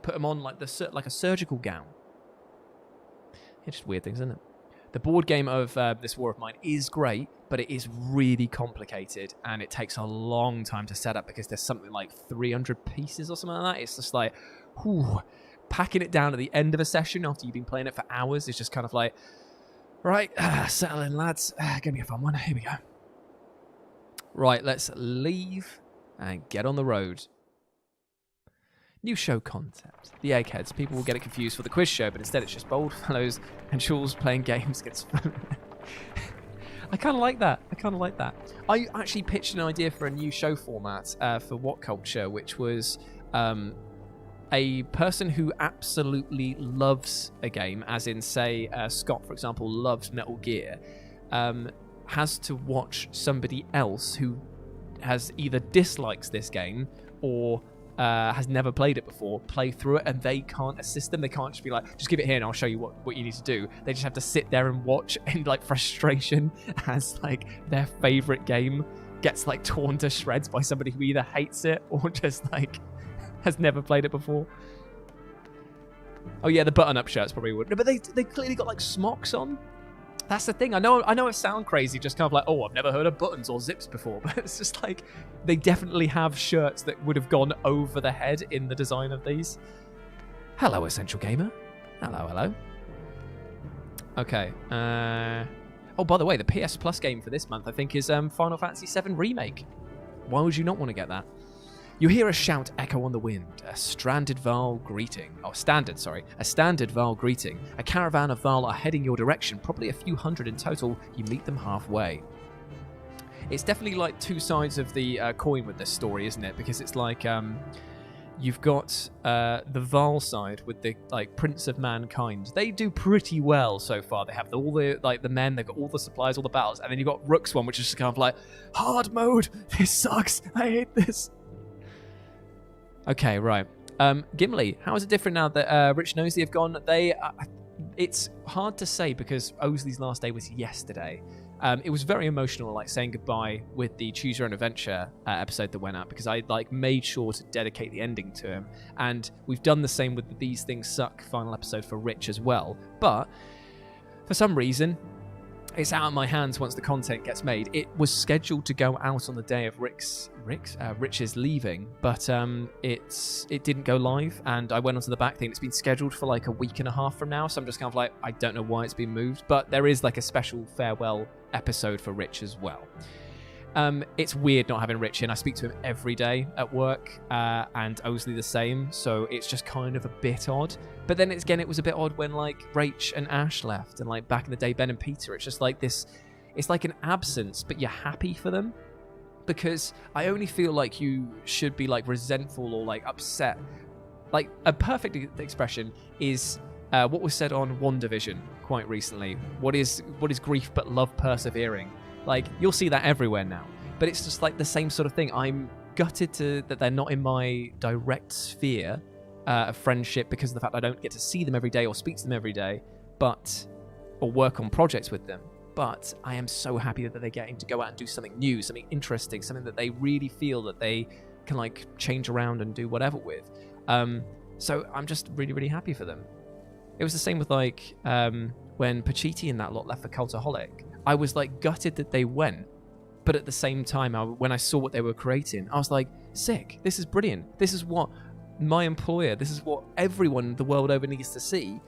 Put them on like a surgical gown. It's just weird things, isn't it? The board game of this War of Mine is great, but it is really complicated, and it takes a long time to set up, because there's something like 300 pieces or something like that. It's just like, whew, packing it down at the end of a session after you've been playing it for hours is just kind of like, right, settle in, lads. Gonna be a fun one. Here we go. Right, let's leave and get on the road. New show concept. The Eggheads. People will get it confused for the quiz show, but instead it's just bold fellows and Jules playing games against... I kind of like that. I actually pitched an idea for a new show format for What Culture, which was a person who absolutely loves a game, as in, say, Scott, for example, loves Metal Gear, has to watch somebody else who has either dislikes this game or has never played it before play through it, and they can't assist them. They can't just be like, just give it here and I'll show you what you need to do. They just have to sit there and watch in like frustration as like their favorite game gets like torn to shreds by somebody who either hates it or just like has never played it before. Oh yeah, the button-up shirts probably would. No, but they clearly got like smocks on. That's the thing. I know it sounds crazy, just kind of like, oh, I've never heard of buttons or zips before, but it's just like they definitely have shirts that would have gone over the head in the design of these. Hello, Essential Gamer. Hello. Okay. Oh, by the way, the PS Plus game for this month, I think, is Final Fantasy VII Remake. Why would you not want to get that? You hear a shout echo on the wind, a standard Val greeting. A standard Val greeting. A caravan of Val are heading your direction, probably a few hundred in total. You meet them halfway. It's definitely like two sides of the coin with this story, isn't it? Because it's like You've got the Val side with the like Prince of Mankind. They do pretty well so far. They have all the like the men. They've got all the supplies, all the battles, and then you've got Rook's one, which is just kind of like hard mode. This sucks. I hate this. Okay, right. Gimli, how is it different now that Rich and Owsley have gone? It's hard to say because Owsley's last day was yesterday. It was very emotional, like saying goodbye with the Choose Your Own Adventure episode that went out, because I like made sure to dedicate the ending to him, and we've done the same with the These Things Suck final episode for Rich as well. But for some reason, it's out of my hands once the content gets made. It was scheduled to go out on the day of Rich's leaving, but it didn't go live, and I went onto the back thing. It's been scheduled for like a week and a half from now, so I'm just kind of like, I don't know why it's been moved, but there is like a special farewell episode for Rich as well. It's weird not having Rich in. I speak to him every day at work, and Owsley the same, so it's just kind of a bit odd. But then it was a bit odd when like Rach and Ash left, and like back in the day Ben and Peter. It's just like this, it's like an absence, but you're happy for them, because I only feel like you should be like resentful or like upset. Like a perfect expression is what was said on WandaVision quite recently. What is grief but love persevering? Like, you'll see that everywhere now. But it's just like the same sort of thing. I'm gutted that they're not in my direct sphere of friendship because of the fact I don't get to see them every day or speak to them every day, or work on projects with them. But I am so happy that they're getting to go out and do something new, something interesting, something that they really feel that they can like change around and do whatever with. So I'm just really, really happy for them. It was the same with like when Pachiti and that lot left for Cultaholic. I was like gutted that they went, but at the same time, when I saw what they were creating, I was like, sick. This is brilliant. This is what my employer, this is what everyone the world over needs to see,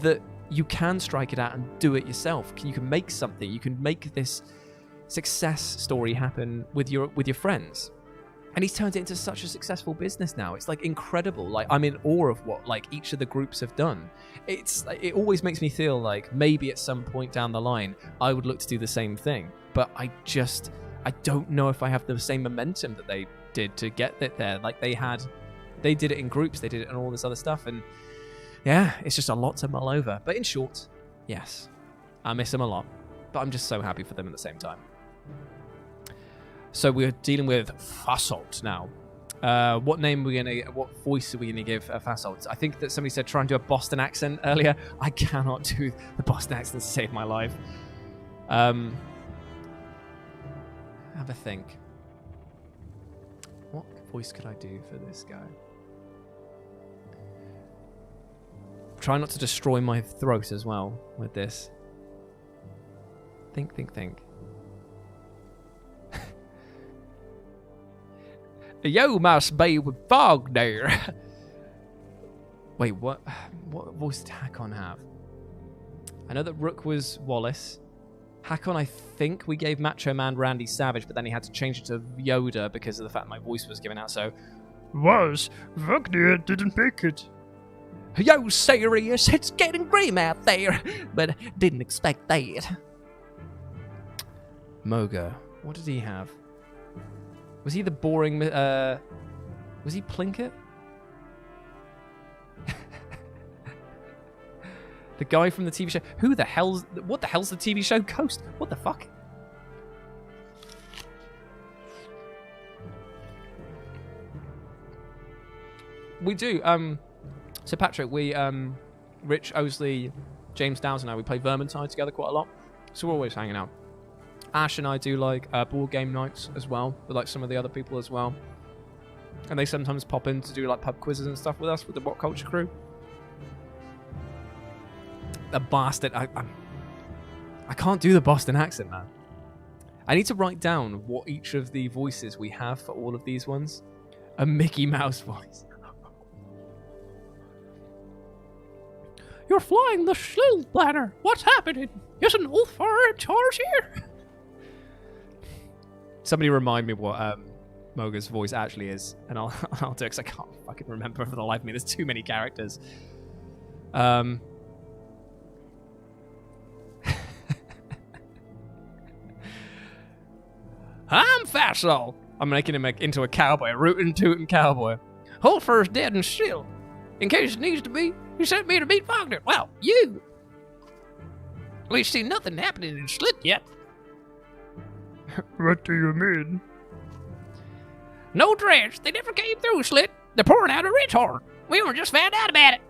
that you can strike it out and do it yourself. You can make something. You can make this success story happen with your friends. And he's turned it into such a successful business now. It's like incredible. Like, I'm in awe of what like each of the groups have done. It always makes me feel like maybe at some point down the line I would look to do the same thing. But I don't know if I have the same momentum that they did to get it there. Like they did it in groups, they did it and all this other stuff, and yeah, it's just a lot to mull over. But in short, yes, I miss them a lot, but I'm just so happy for them at the same time. So we're dealing with Fasolt now. What voice are we gonna give Fasolt? I think that somebody said try and do a Boston accent earlier. I cannot do the Boston accent to save my life. Have a think. What voice could I do for this guy? Try not to destroy my throat as well with this. Think. You must be with Wagner. Wait, what voice did Hakon have? I know that Rook was Wallace. Hakon, I think we gave Macho Man Randy Savage, but then he had to change it to Yoda because of the fact my voice was given out, so... Wagner didn't make it. Yo, serious? It's getting grim out there, but didn't expect that. Moga, what did he have? Was he the boring... was he Plinkett? The guy from the TV show. What the hell's the TV show Ghost? What the fuck? We do. So Patrick, we, Rich, Owsley, James Downs and I, we play Vermintide together quite a lot. So we're always hanging out. Ash and I do like board game nights as well, with like some of the other people as well. And they sometimes pop in to do like pub quizzes and stuff with us, with the What Culture crew. A bastard. I can't do the Boston accent, man. I need to write down what each of the voices we have for all of these ones. A Mickey Mouse voice. You're flying the shield banner. What's happening? Isn't Ulfar in charge here? Somebody remind me what Moga's voice actually is, and I'll do it because I can't fucking remember for the life of me. There's too many characters. I'm Fassel. I'm making him into a cowboy, a rootin' tootin' cowboy. Holfer's dead and still. In case it needs to be, he sent me to meet Wagner. Well, you. We've seen nothing happening in Slit yet. What do you mean? No Dredge. They never came through Slit. They're pouring out a rich horn. We only just found out about it.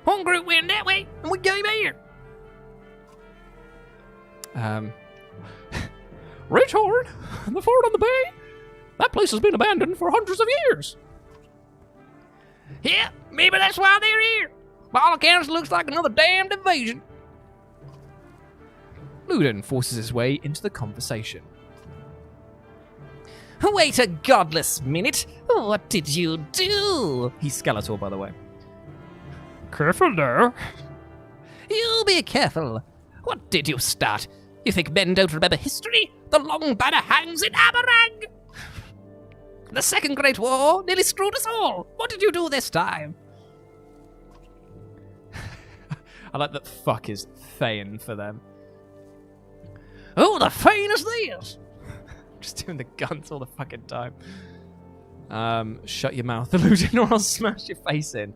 One group went that way, and we came here. Rich horn? The fort on the bay? That place has been abandoned for hundreds of years. Yeah, maybe that's why they're here. By all accounts, it looks like another damned invasion. Ludin forces his way into the conversation. Wait a godless minute. What did you do? He's Skeletor, by the way. Careful now. You be careful. What did you start? You think men don't remember history? The long banner hangs in Amarang. The Second Great War nearly screwed us all. What did you do this time? I like that fuck is Thane for them. Oh, the fine is theirs. Just doing the guns all the fucking time. Shut your mouth, Ludin, or I'll smash your face in.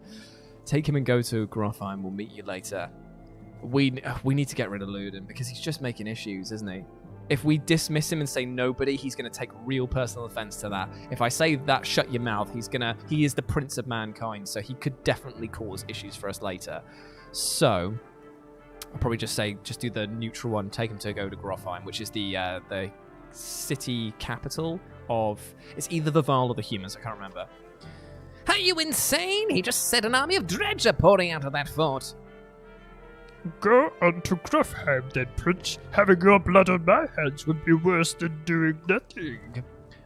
Take him and go to Grofheim. We'll meet you later. We need to get rid of Ludin because he's just making issues, isn't he? If we dismiss him and say nobody, he's going to take real personal offense to that. If I say that, shut your mouth, he is the Prince of Mankind, so he could definitely cause issues for us later. So, I'll probably just do the neutral one, take him to go to Grofheim, which is the city capital of... It's either the Val or the humans, I can't remember. Are you insane? He just said an army of Dredge are pouring out of that fort. Go on to Grofheim then, Prince. Having your blood on my hands would be worse than doing nothing.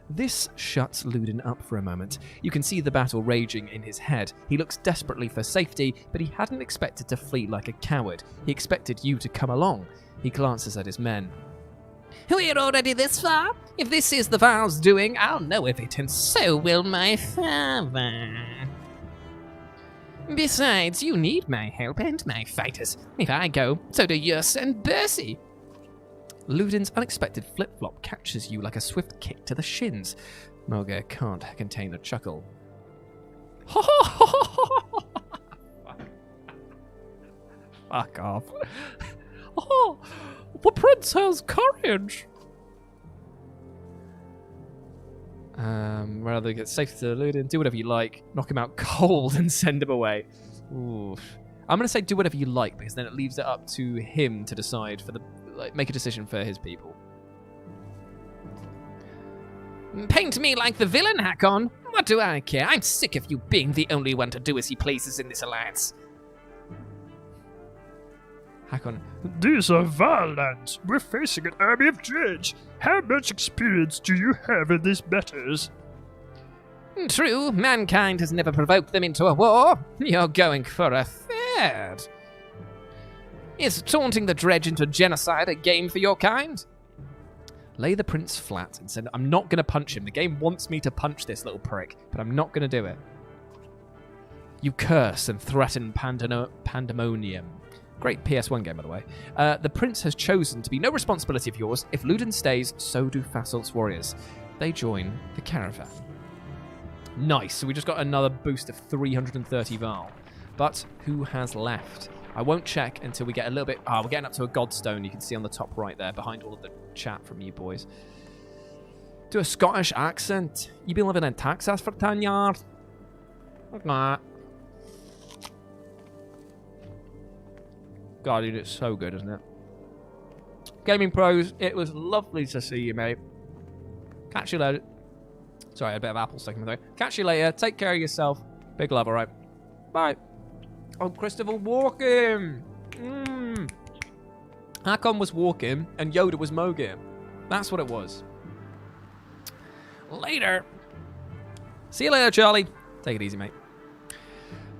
This shuts Ludin up for a moment. You can see the battle raging in his head. He looks desperately for safety, but he hadn't expected to flee like a coward. He expected you to come along. He glances at his men. We're already this far. If this is the Val's doing, I'll know of it, and so will my father. Besides, you need my help and my fighters. If I go, so do Yus and Bercy. Ludin's unexpected flip-flop catches you like a swift kick to the shins. Moga can't contain a chuckle. Fuck off. Oh, the prince has courage. Rather get safe to Ludin, do whatever you like, knock him out cold and send him away. Ooh. I'm going to say do whatever you like, because then it leaves it up to him to decide make a decision for his people. Paint me like the villain, Hakon. What do I care? I'm sick of you being the only one to do as he pleases in this alliance. Hakon. These are Val lands. We're facing an army of Dredge. How much experience do you have in these matters? True, mankind has never provoked them into a war. You're going for a third. Is taunting the Dredge into genocide a game for your kind? Lay the prince flat and said, I'm not going to punch him. The game wants me to punch this little prick, but I'm not going to do it. You curse and threaten pandemonium. Great PS1 game, by the way. The prince has chosen to be no responsibility of yours. If Ludin stays, so do Fasolt's warriors. They join the caravan. Nice, so we just got another boost of 330 Val. But who has left? I won't check until we get a little bit... we're getting up to a Godstone, you can see on the top right there, behind all of the chat from you boys. Do a Scottish accent. You been living in Texas for 10 years? Okay. God, dude, it's so good, isn't it? Gaming Pros, it was lovely to see you, mate. Catch you later. Sorry, I had a bit of apple stuck in my throat. Catch you later. Take care of yourself. Big love, alright? Bye. Oh, Christopher Walken. Hakon was walking and Yoda was Moga. That's what it was. Later. See you later, Charlie. Take it easy, mate.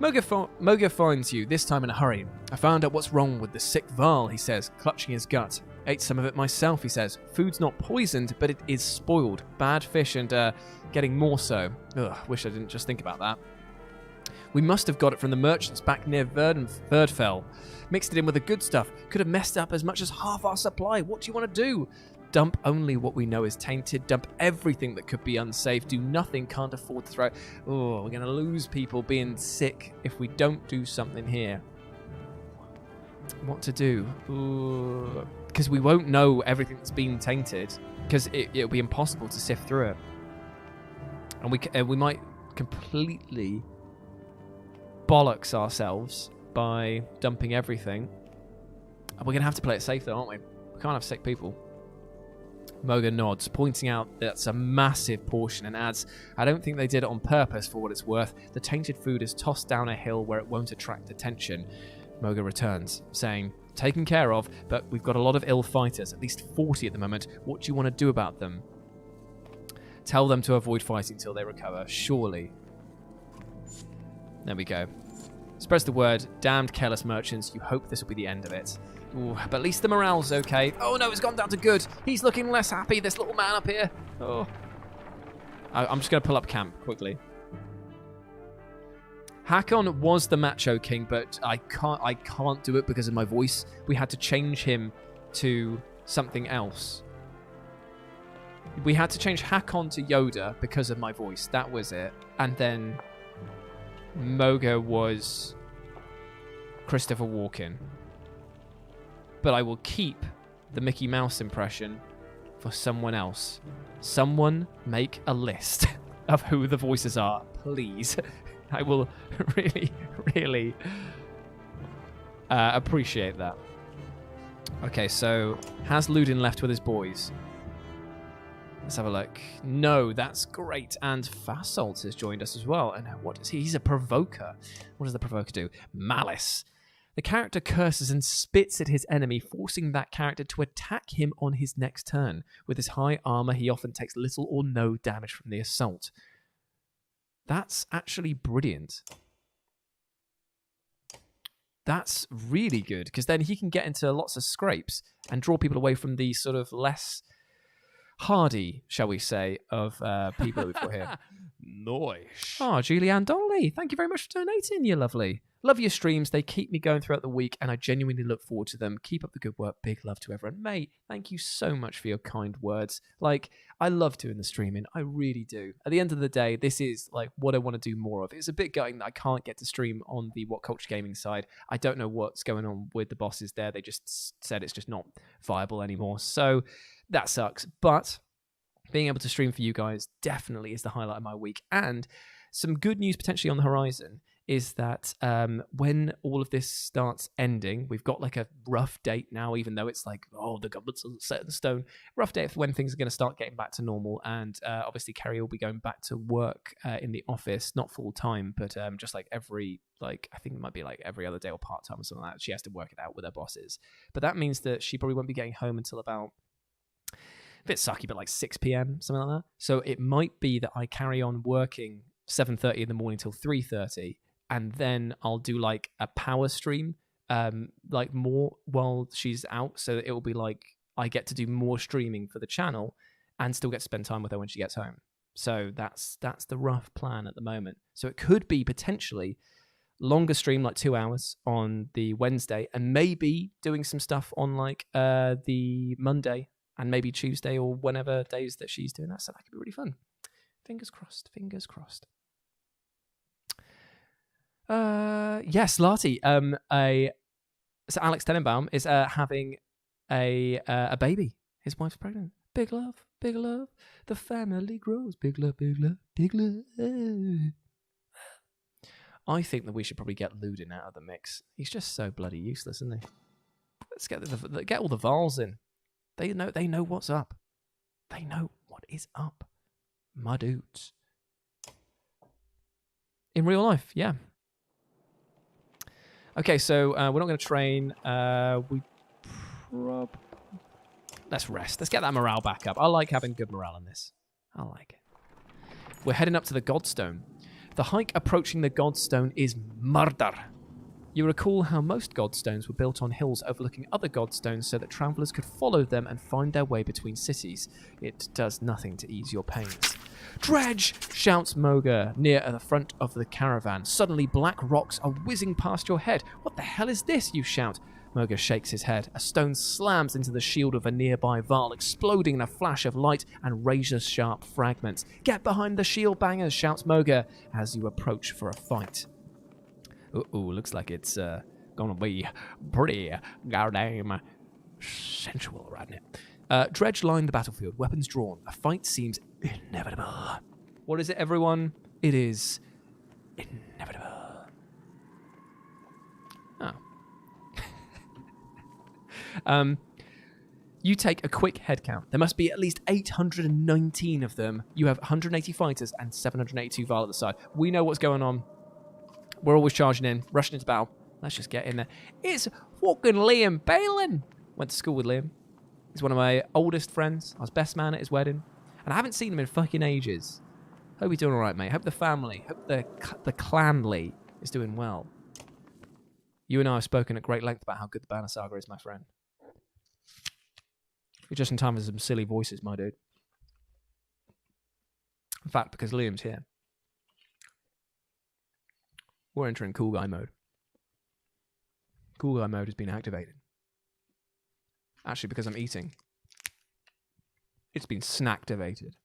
Moga finds you, this time in a hurry. I found out what's wrong with the sick Val, he says, clutching his gut. Ate some of it myself, he says. Food's not poisoned, but it is spoiled. Bad fish and, getting more so. Ugh, wish I didn't just think about that. We must have got it from the merchants back near Verdfell. Mixed it in with the good stuff. Could have messed up as much as half our supply. What do you want to do? Dump only what we know is tainted. Dump everything that could be unsafe. Do nothing, can't afford to throw. Oh, we're going to lose people being sick if we don't do something here. What to do? Because we won't know everything that's been tainted. Because it'll be impossible to sift through it. And we might completely bollocks ourselves by dumping everything. And we're going to have to play it safe though, aren't we? We can't have sick people. Moga nods, pointing out that's a massive portion, and adds, I don't think they did it on purpose for what it's worth. The tainted food is tossed down a hill where it won't attract attention. Moga returns, saying, taken care of, but we've got a lot of ill fighters, at least 40 at the moment. What do you want to do about them? Tell them to avoid fighting till they recover, surely. There we go. Spreads the word, damned careless merchants, you hope this will be the end of it. Ooh, but at least the morale's okay. Oh no, it's gone down to good. He's looking less happy, this little man up here. Oh. I'm just going to pull up camp quickly. Hakon was the macho king, but I can't do it because of my voice. We had to change him to something else. We had to change Hakon to Yoda because of my voice. That was it. And then Moga was Christopher Walken. But I will keep the Mickey Mouse impression for someone else. Someone make a list of who the voices are, please. I will really, really appreciate that. Okay, so has Ludin left with his boys? Let's have a look. No, that's great. And Fasolt has joined us as well. And what is he? He's a provoker. What does the provoker do? Malice. The character curses and spits at his enemy, forcing that character to attack him on his next turn. With his high armor, he often takes little or no damage from the assault. That's actually brilliant. That's really good, because then he can get into lots of scrapes and draw people away from the sort of less hardy, shall we say, of people that we've got here. Nice. Oh, Julianne Donnelly, thank you very much for donating. You're lovely. Love your streams. They keep me going throughout the week, and I genuinely look forward to them. Keep up the good work. Big love to everyone. Mate, thank you so much for your kind words. Like, I love doing the streaming. I really do. At the end of the day, this is like what I want to do more of. It's a bit gutting that I can't get to stream on the What Culture Gaming side. I don't know what's going on with the bosses there. They just said it's just not viable anymore. So that sucks. But being able to stream for you guys definitely is the highlight of my week. And some good news potentially on the horizon is that when all of this starts ending, we've got like a rough date now, even though it's like, oh, the government's set in stone. Rough date for when things are going to start getting back to normal. And obviously, Carrie will be going back to work in the office, not full time, but just like every, like, I think it might be like every other day or part time or something like that. She has to work it out with her bosses. But that means that she probably won't be getting home until about, a bit sucky, but like 6 p.m., something like that. So it might be that I carry on working 7:30 in the morning till 3:30. And then I'll do like a power stream, like more while she's out. So it will be like I get to do more streaming for the channel and still get to spend time with her when she gets home. So that's the rough plan at the moment. So it could be potentially longer stream, like 2 hours on the Wednesday, and maybe doing some stuff on like the Monday and maybe Tuesday or whenever days that she's doing that. So that could be really fun. Fingers crossed. Fingers crossed. Yes, Larty. So Alex Tenenbaum is having a baby. His wife's pregnant. Big love, big love. The family grows. Big love, big love, big love. I think that we should probably get Ludin out of the mix. He's just so bloody useless, isn't he? Let's get all the Vals in. They know what's up. They know what is up, my dudes. In real life, yeah. Okay, so we're not going to train. Let's rest. Let's get that morale back up. I like having good morale in this. I like it. We're heading up to the Godstone. The hike approaching the Godstone is murder. You recall how most Godstones were built on hills overlooking other Godstones so that travellers could follow them and find their way between cities. It does nothing to ease your pains. Dredge! Shouts Moga near the front of the caravan. Suddenly, black rocks are whizzing past your head. What the hell is this? You shout. Moga shakes his head. A stone slams into the shield of a nearby Varl, exploding in a flash of light and razor-sharp fragments. Get behind the shield bangers, shouts Moga as you approach for a fight. Ooh, looks like it's gonna be pretty goddamn sensual right now. Dredge lined the battlefield, weapons drawn. A fight seems inevitable. What is it, everyone? It is inevitable. Oh. You take a quick head count. There must be at least 819 of them. You have 180 fighters and 782 Varl at the side. We know what's going on. We're always charging in, rushing into battle. Let's just get in there. It's fucking Liam Balin. Went to school with Liam. He's one of my oldest friends. I was best man at his wedding. And I haven't seen him in fucking ages. Hope you're doing all right, mate. Hope the family, hope the clanly is doing well. You and I have spoken at great length about how good the Banner Saga is, my friend. You're just in time for some silly voices, my dude. In fact, because Liam's here, we're entering cool guy mode. Cool guy mode has been activated. Actually, because I'm eating, it's been snacktivated.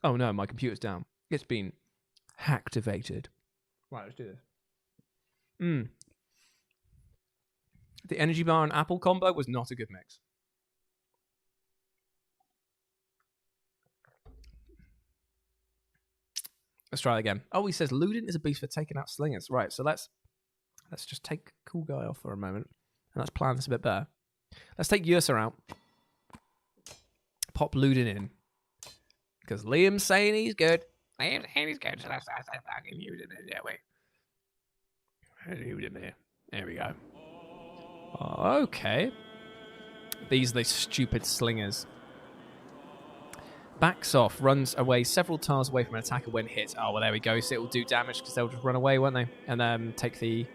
Oh no, my computer's down. It's been hacktivated. Right, let's do this. The energy bar and apple combo was not a good mix. Let's try it again. Oh, he says Ludin is a beast for taking out slingers. Right, so let's just take cool guy off for a moment. And let's plan this a bit better. Let's take Ursa out. Pop Ludin in. Because Liam's saying he's good. Liam's saying he's good, so let's fucking use him that way. There we go. Okay. These are the stupid slingers. Backs off, runs away several tiles away from an attacker when hit. Oh, well, there we go. So it will do damage because they'll just run away, won't they? And take the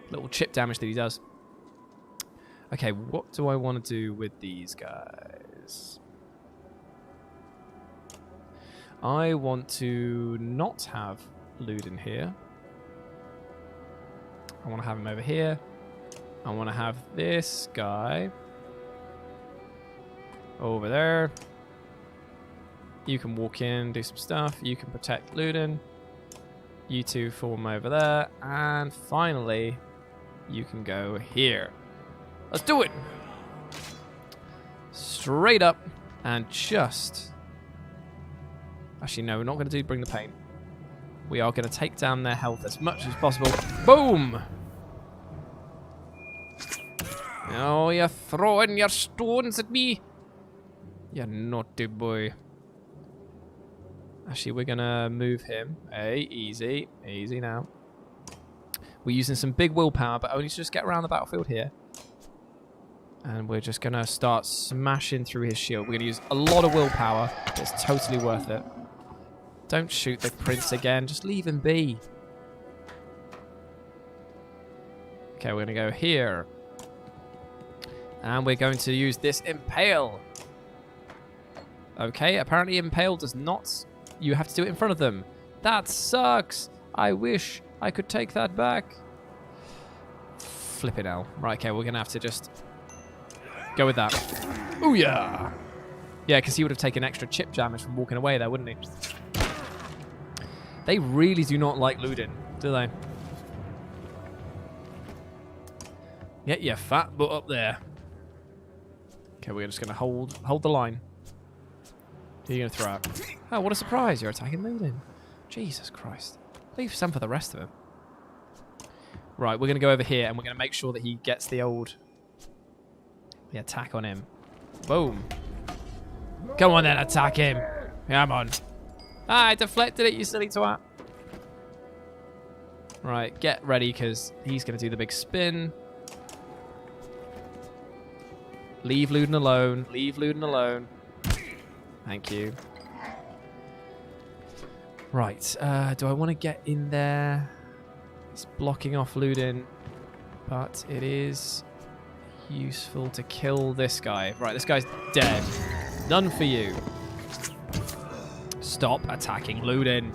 little chip damage that he does. Okay, what do I want to do with these guys? I want to not have Ludin here. I want to have him over here. I want to have this guy over there. You can walk in, do some stuff. You can protect Ludin. You two form over there. And finally, you can go here. Let's do it! Straight up and just... Actually, no, we're not going to bring the pain. We are going to take down their health as much as possible. Boom! Oh, you're throwing your stones at me. You naughty boy. Actually, we're going to move him. Hey, easy. Easy now. We're using some big willpower, but only to just get around the battlefield here. And we're just going to start smashing through his shield. We're going to use a lot of willpower. It's totally worth it. Don't shoot the prince again. Just leave him be. Okay, we're going to go here. And we're going to use this impale. Okay, apparently impale does not... You have to do it in front of them. That sucks. I wish I could take that back. Flip it out. Right, okay, we're going to have to just go with that. Ooh, yeah. Yeah, because he would have taken extra chip damage from walking away there, wouldn't he? They really do not like Ludin, do they? Get your fat butt up there. Okay, we're just going to hold the line. Who are you going to throw out? Oh, what a surprise. You're attacking Ludin. Jesus Christ. Leave some for the rest of them. Right, we're going to go over here and we're going to make sure that he gets the attack on him. Boom. Come on then, attack him. Come on. Ah, I deflected it, you silly twat. Right, get ready because he's going to do the big spin. Leave Ludin alone. Leave Ludin alone. Thank you. Right, do I want to get in there? It's blocking off Ludin, but it is useful to kill this guy. Right, this guy's dead. None for you. Stop attacking Ludin.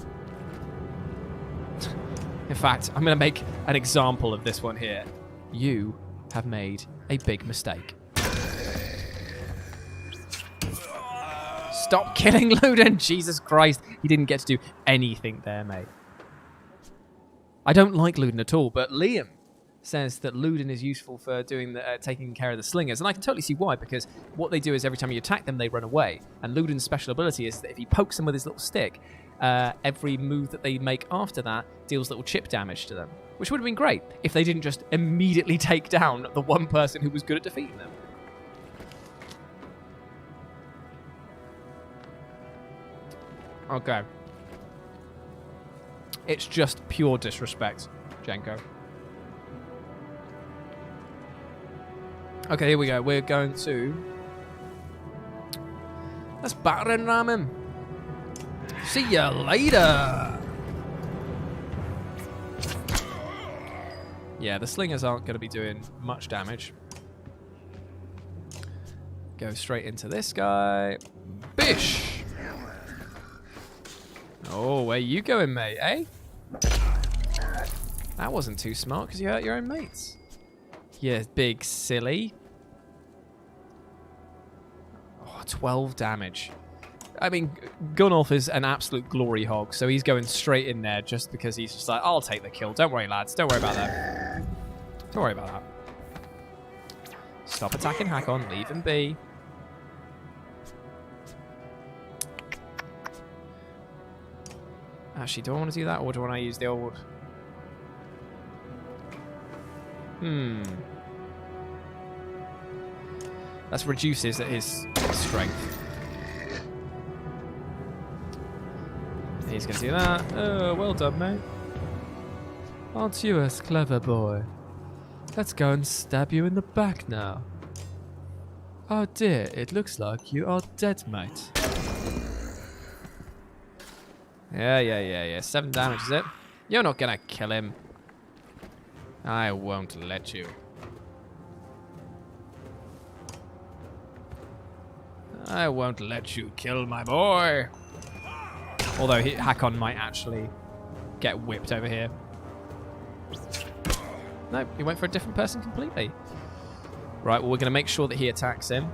In fact, I'm going to make an example of this one here. You have made a big mistake. Stop killing Luden! Jesus Christ, he didn't get to do anything there, mate. I don't like Luden at all, but Liam says that Luden is useful for doing the, taking care of the slingers, and I can totally see why, because what they do is every time you attack them, they run away, and Luden's special ability is that if he pokes them with his little stick, every move that they make after that deals little chip damage to them, which would have been great if they didn't just immediately take down the one person who was good at defeating them. Okay. It's just pure disrespect, Jenko. Okay, here we go. We're going to... Let's batter and ram him. See ya later. Yeah, the slingers aren't going to be doing much damage. Go straight into this guy. Bish! Oh, where you going, mate, eh? That wasn't too smart because you hurt your own mates. Yeah, big silly. Oh, 12 damage. I mean, Gunnulf is an absolute glory hog, so he's going straight in there just because he's just like, I'll take the kill. Don't worry, lads. Don't worry about that. Don't worry about that. Stop attacking Hakon. Leave him be. Actually, do I want to do that, or do I want to use the old... That reduces his strength. He's going to do that. Oh, well done, mate. Aren't you a clever boy? Let's go and stab you in the back now. Oh dear, it looks like you are dead, mate. Yeah. 7 damage, is it? You're not gonna kill him. I won't let you. I won't let you kill my boy. Although Hakon might actually get whipped over here. Nope, he went for a different person completely. Right, well, we're going to make sure that he attacks him.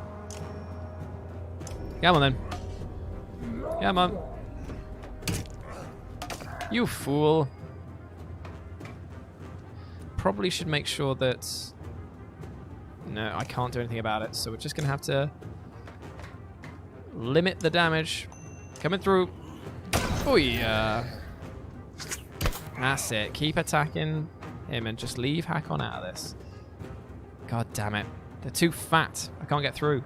Come on, then. Come on. You fool. Probably should make sure that... No, I can't do anything about it, so we're just going to have to limit the damage. Coming through. Oh, yeah. That's it. Keep attacking him and just leave Hakon out of this. God damn it. They're too fat. I can't get through.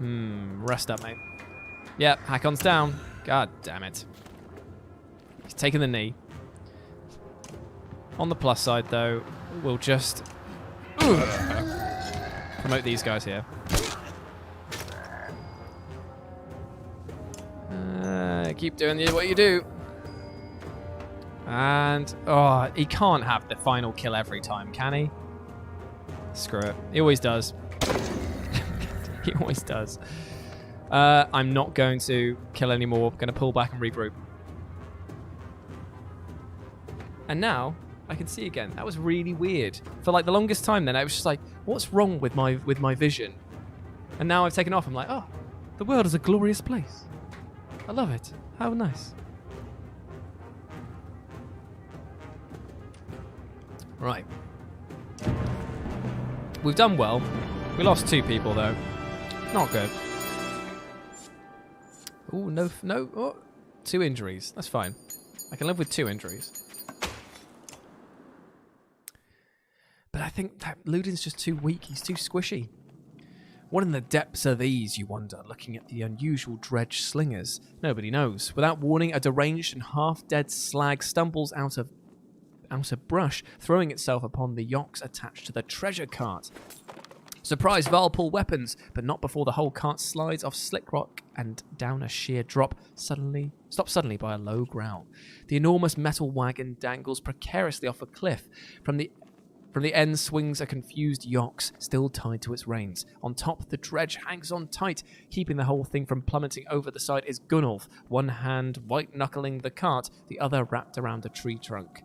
Rest up, mate. Yep, Hakon's down. God damn it. He's taking the knee. On the plus side, though, we'll just promote these guys here. Keep doing what you do. And, oh, he can't have the final kill every time, can he? Screw it. He always does. He always does. I'm not going to kill anymore. I'm going to pull back and regroup. And now I can see again. That was really weird. For like the longest time then, I was just like, what's wrong with my vision? And now I've taken off. I'm like, oh, the world is a glorious place. I love it. How nice. Right. We've done well. We lost 2 people, though. Not good. Ooh, no. Oh, 2 injuries. That's fine. I can live with 2 injuries. But I think that Luden's just too weak. He's too squishy. What in the depths are these, you wonder, looking at the unusual Dredge slingers? Nobody knows. Without warning, a deranged and half-dead slag stumbles out of brush, throwing itself upon the yokes attached to the treasure cart. Surprise, Val pull weapons, but not before the whole cart slides off slick rock and down a sheer drop, stopped suddenly by a low growl. The enormous metal wagon dangles precariously off a cliff. From the end swings a confused yox, still tied to its reins. On top, the dredge hangs on tight. Keeping the whole thing from plummeting over the side is Gunnulf, one hand white-knuckling the cart, the other wrapped around a tree trunk.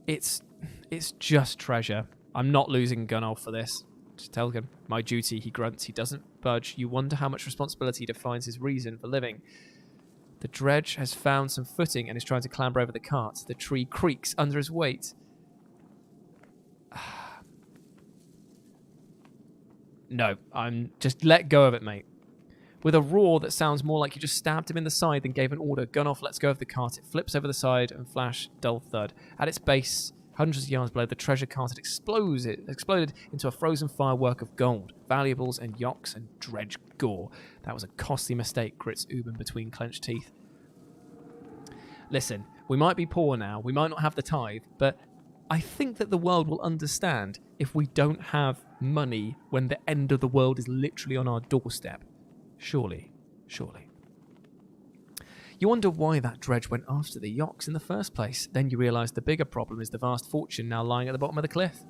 It's just treasure. I'm not losing Gunnolf for this. Just tell him. My duty, he grunts. He doesn't budge. You wonder how much responsibility defines his reason for living. The dredge has found some footing and is trying to clamber over the cart. The tree creaks under his weight. No, I'm just let go of it, mate. With a roar that sounds more like you just stabbed him in the side than gave an order, Gunnolf lets go of the cart. It flips over the side and flash, dull thud. At its base, hundreds of yards below, the treasure cart had exploded into a frozen firework of gold, valuables and yokes and dredge gore. That was a costly mistake, grits Ubin between clenched teeth. Listen, we might be poor now, we might not have the tithe, but I think that the world will understand if we don't have money when the end of the world is literally on our doorstep. Surely. You wonder why that dredge went after the yokes in the first place. Then you realise the bigger problem is the vast fortune now lying at the bottom of the cliff.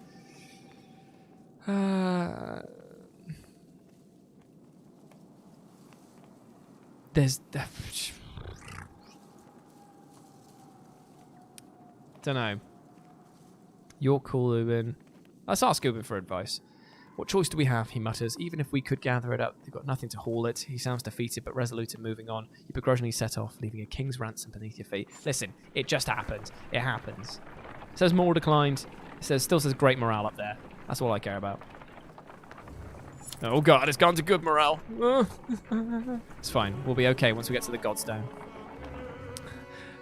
Don't know. You're cool, Ubin. Let's ask Ubin for advice. What choice do we have, he mutters. Even if we could gather it up, we've got nothing to haul it. He sounds defeated but resolute in moving on. You begrudgingly set off, leaving a king's ransom beneath your feet. Listen, it just happened. It happens. It says more declined. It still says great morale up there. That's all I care about. Oh god, it's gone to good morale. It's fine. We'll be okay once we get to the Godstone.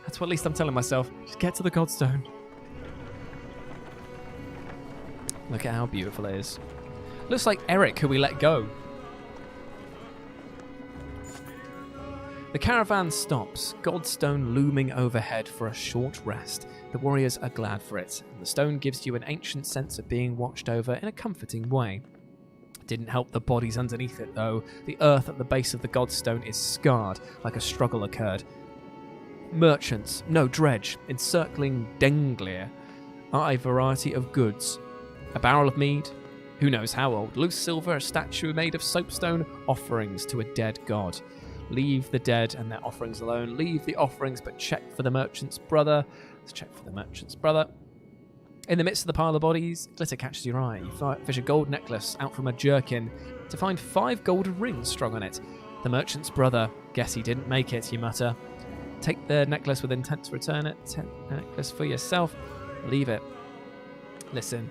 That's what at least I'm telling myself. Just get to the Godstone. Look at how beautiful it is. Looks like Eric, who we let go. The caravan stops, Godstone looming overhead for a short rest. The warriors are glad for it, and the stone gives you an ancient sense of being watched over in a comforting way. It didn't help the bodies underneath it, though. The earth at the base of the Godstone is scarred, like a struggle occurred. Merchants, no dredge, encircling Denglier, are a variety of goods. A barrel of mead, who knows how old, loose silver, a statue made of soapstone, offerings to a dead god. Leave the dead and their offerings alone. Leave the offerings, but check for the merchant's brother. Let's check for the merchant's brother. In the midst of the pile of bodies, glitter catches your eye. You fish a gold necklace out from a jerkin to find 5 golden rings strung on it. The merchant's brother. Guess he didn't make it, you mutter. Take the necklace with intent to return it. Take the necklace for yourself. Leave it. Listen.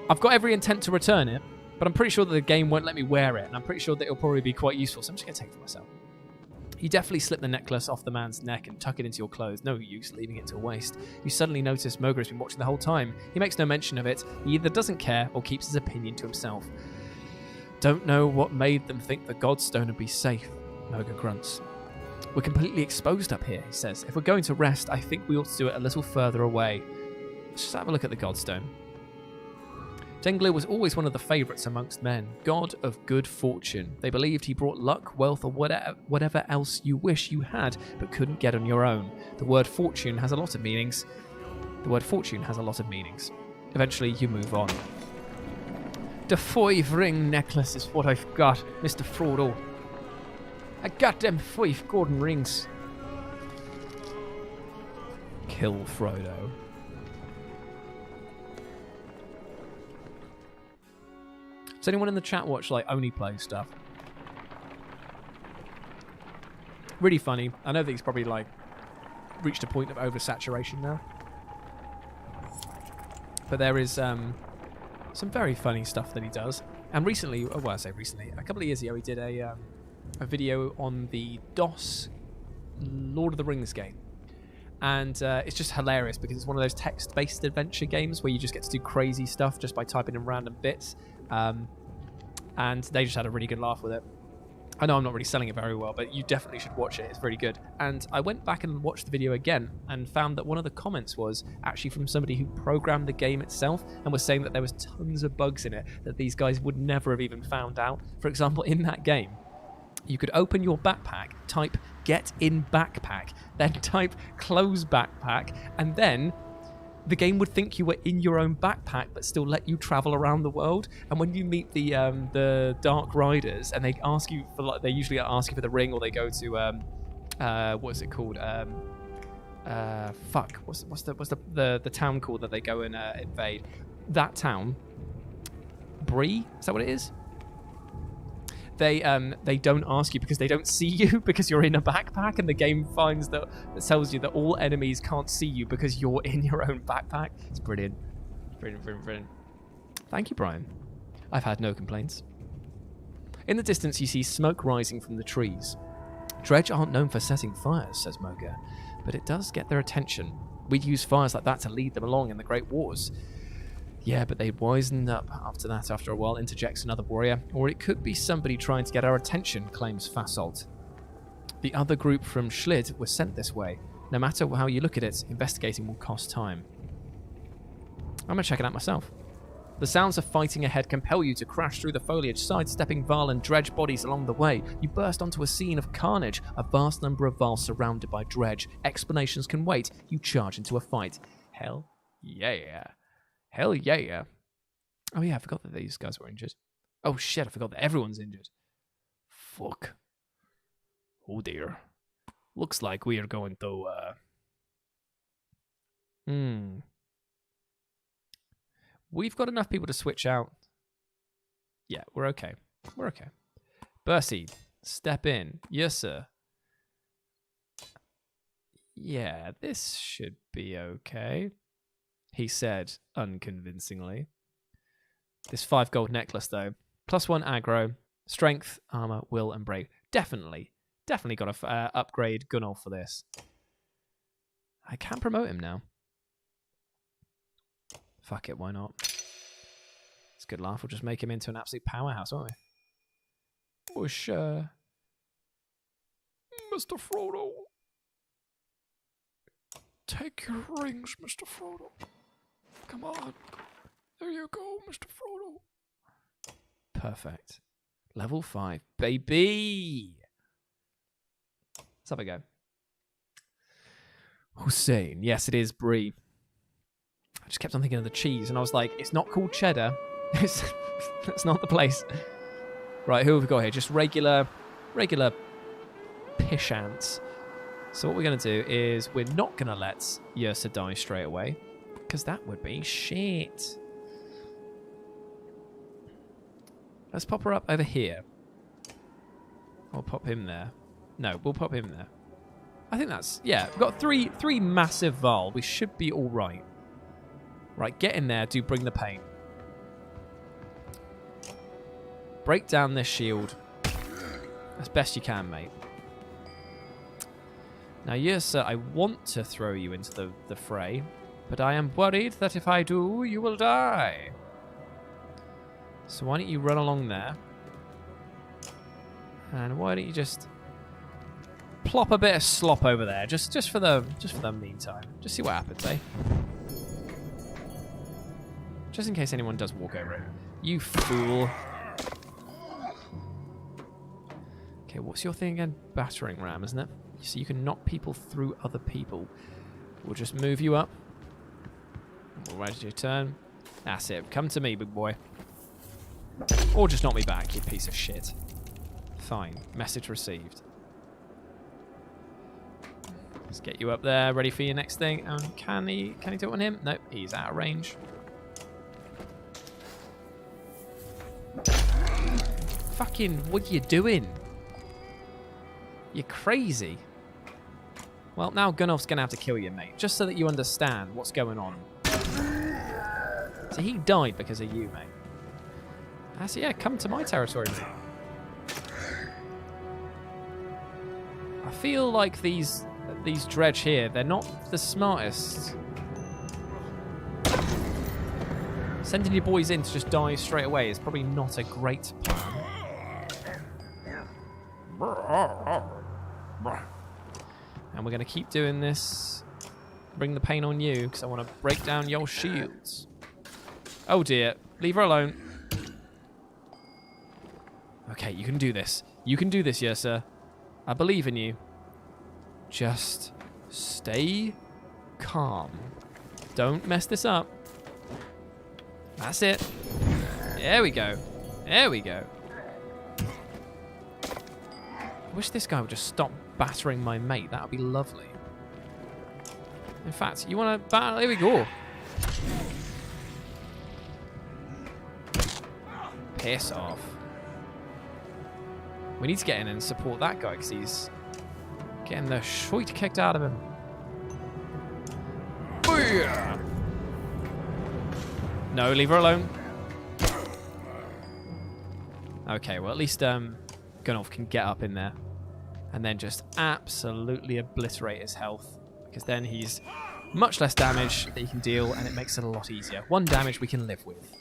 I've got every intent to return it, but I'm pretty sure that the game won't let me wear it, and I'm pretty sure that it'll probably be quite useful, so I'm just going to take it for myself. You definitely slip the necklace off the man's neck and tuck it into your clothes. No use leaving it to waste. You suddenly notice Moga has been watching the whole time. He makes no mention of it. He either doesn't care or keeps his opinion to himself. Don't know what made them think the Godstone would be safe, Moga grunts. We're completely exposed up here, he says. If we're going to rest, I think we ought to do it a little further away. Let's just have a look at the Godstone. Denglier was always one of the favourites amongst men, god of good fortune. They believed he brought luck, wealth, or whatever else you wish you had, but couldn't get on your own. The word fortune has a lot of meanings. Eventually, you move on. The 5-ring necklace is what I've got, Mr. Frodo. I got them 5 golden rings. Kill Frodo. Does anyone in the chat watch like only play stuff? Really funny. I know that he's probably like reached a point of oversaturation now. But there is some very funny stuff that he does. And recently, well, I say recently, a couple of years ago, he did a video on the DOS Lord of the Rings game. And it's just hilarious because it's one of those text-based adventure games where you just get to do crazy stuff just by typing in random bits. And they just had a really good laugh with it. I know I'm not really selling it very well, but you definitely should watch it. It's really good. And I went back and watched the video again and found that one of the comments was actually from somebody who programmed the game itself and was saying that there was tons of bugs in it that these guys would never have even found out. For example, in that game, you could open your backpack, type get in backpack, then type close backpack, and then the game would think you were in your own backpack but still let you travel around the world. And when you meet the Dark Riders and they ask you for, like, they usually ask you for the ring, or they go to what's it called, Fuck. What's the town called that they go and invade? That town. Bree? Is that what it is? They don't ask you because they don't see you because you're in a backpack, and the game finds that it tells you that all enemies can't see you because you're in your own backpack. It's brilliant. Brilliant. Thank you, Brian. I've had no complaints. In the distance, you see smoke rising from the trees. Dredge aren't known for setting fires, says Moga, but it does get their attention. We'd use fires like that to lead them along in the Great Wars. Yeah, but they'd wisened up after that after a while, interjects another warrior. Or it could be somebody trying to get our attention, claims Fasolt. The other group from Schlid was sent this way. No matter how you look at it, investigating will cost time. I'm going to check it out myself. The sounds of fighting ahead compel you to crash through the foliage, sidestepping Val and Dredge bodies along the way. You burst onto a scene of carnage, a vast number of Val surrounded by Dredge. Explanations can wait. You charge into a fight. Hell yeah. Hell yeah. Oh yeah, I forgot that these guys were injured. Oh shit, I forgot that everyone's injured. Fuck. Oh dear. Looks like we are going to, We've got enough people to switch out. Yeah, we're okay. Bercy, step in. Yes, sir. Yeah, this should be okay, he said unconvincingly. This 5 gold necklace, though. +1 aggro, strength, armor, will, and brave. Definitely got to upgrade Gunnel for this. I can promote him now. Fuck it, why not? It's a good laugh. We'll just make him into an absolute powerhouse, won't we? Bush, Mr. Frodo. Take your rings, Mr. Frodo. Come on. There you go, Mr. Frodo. Perfect. Level 5. Baby! Let's have a go. Hussein. Yes, it is Brie. I just kept on thinking of the cheese, and I was like, it's not called cheddar. That's not the place. Right, who have we got here? Just regular pish ants. So what we're going to do is we're not going to let Yrsa die straight away, because that would be shit. Let's pop her up over here. I'll pop him there. No, we'll pop him there. I think that's... Yeah, we've got three massive Val. We should be all right. Right, get in there. Do bring the pain. Break down this shield as best you can, mate. Now, Yrsa, I want to throw you into the fray, but I am worried that if I do, you will die. So why don't you run along there? And why don't you just plop a bit of slop over there, just for the meantime. Just see what happens, eh? Just in case anyone does walk over it. You fool. Okay, what's your thing again? Battering ram, isn't it? So you can knock people through other people. We'll just move you up. We'll wait your turn. That's it. Come to me, big boy. Or just knock me back, you piece of shit. Fine. Message received. Let's get you up there, ready for your next thing. Can he do it on him? Nope, he's out of range. Fucking, what are you doing? You're crazy. Well, now Gunnulf's going to have to kill you, mate, just so that you understand what's going on. So he died because of you, mate. So yeah, come to my territory, mate. I feel like these Dredge here, they're not the smartest. Sending your boys in to just die straight away is probably not a great plan. And we're going to keep doing this. Bring the pain on you, because I want to break down your shields. Oh dear. Leave her alone. Okay, you can do this. You can do this, Yrsa. I believe in you. Just stay calm. Don't mess this up. That's it. There we go. There we go. I wish this guy would just stop battering my mate. That would be lovely. In fact, you want to battle? Here we go. Piss off. We need to get in and support that guy because he's getting the shite kicked out of him. Booyah! No, leave her alone. Okay, well at least Gunnulf can get up in there and then just absolutely obliterate his health because then he's much less damage that he can deal and it makes it a lot easier. 1 damage we can live with.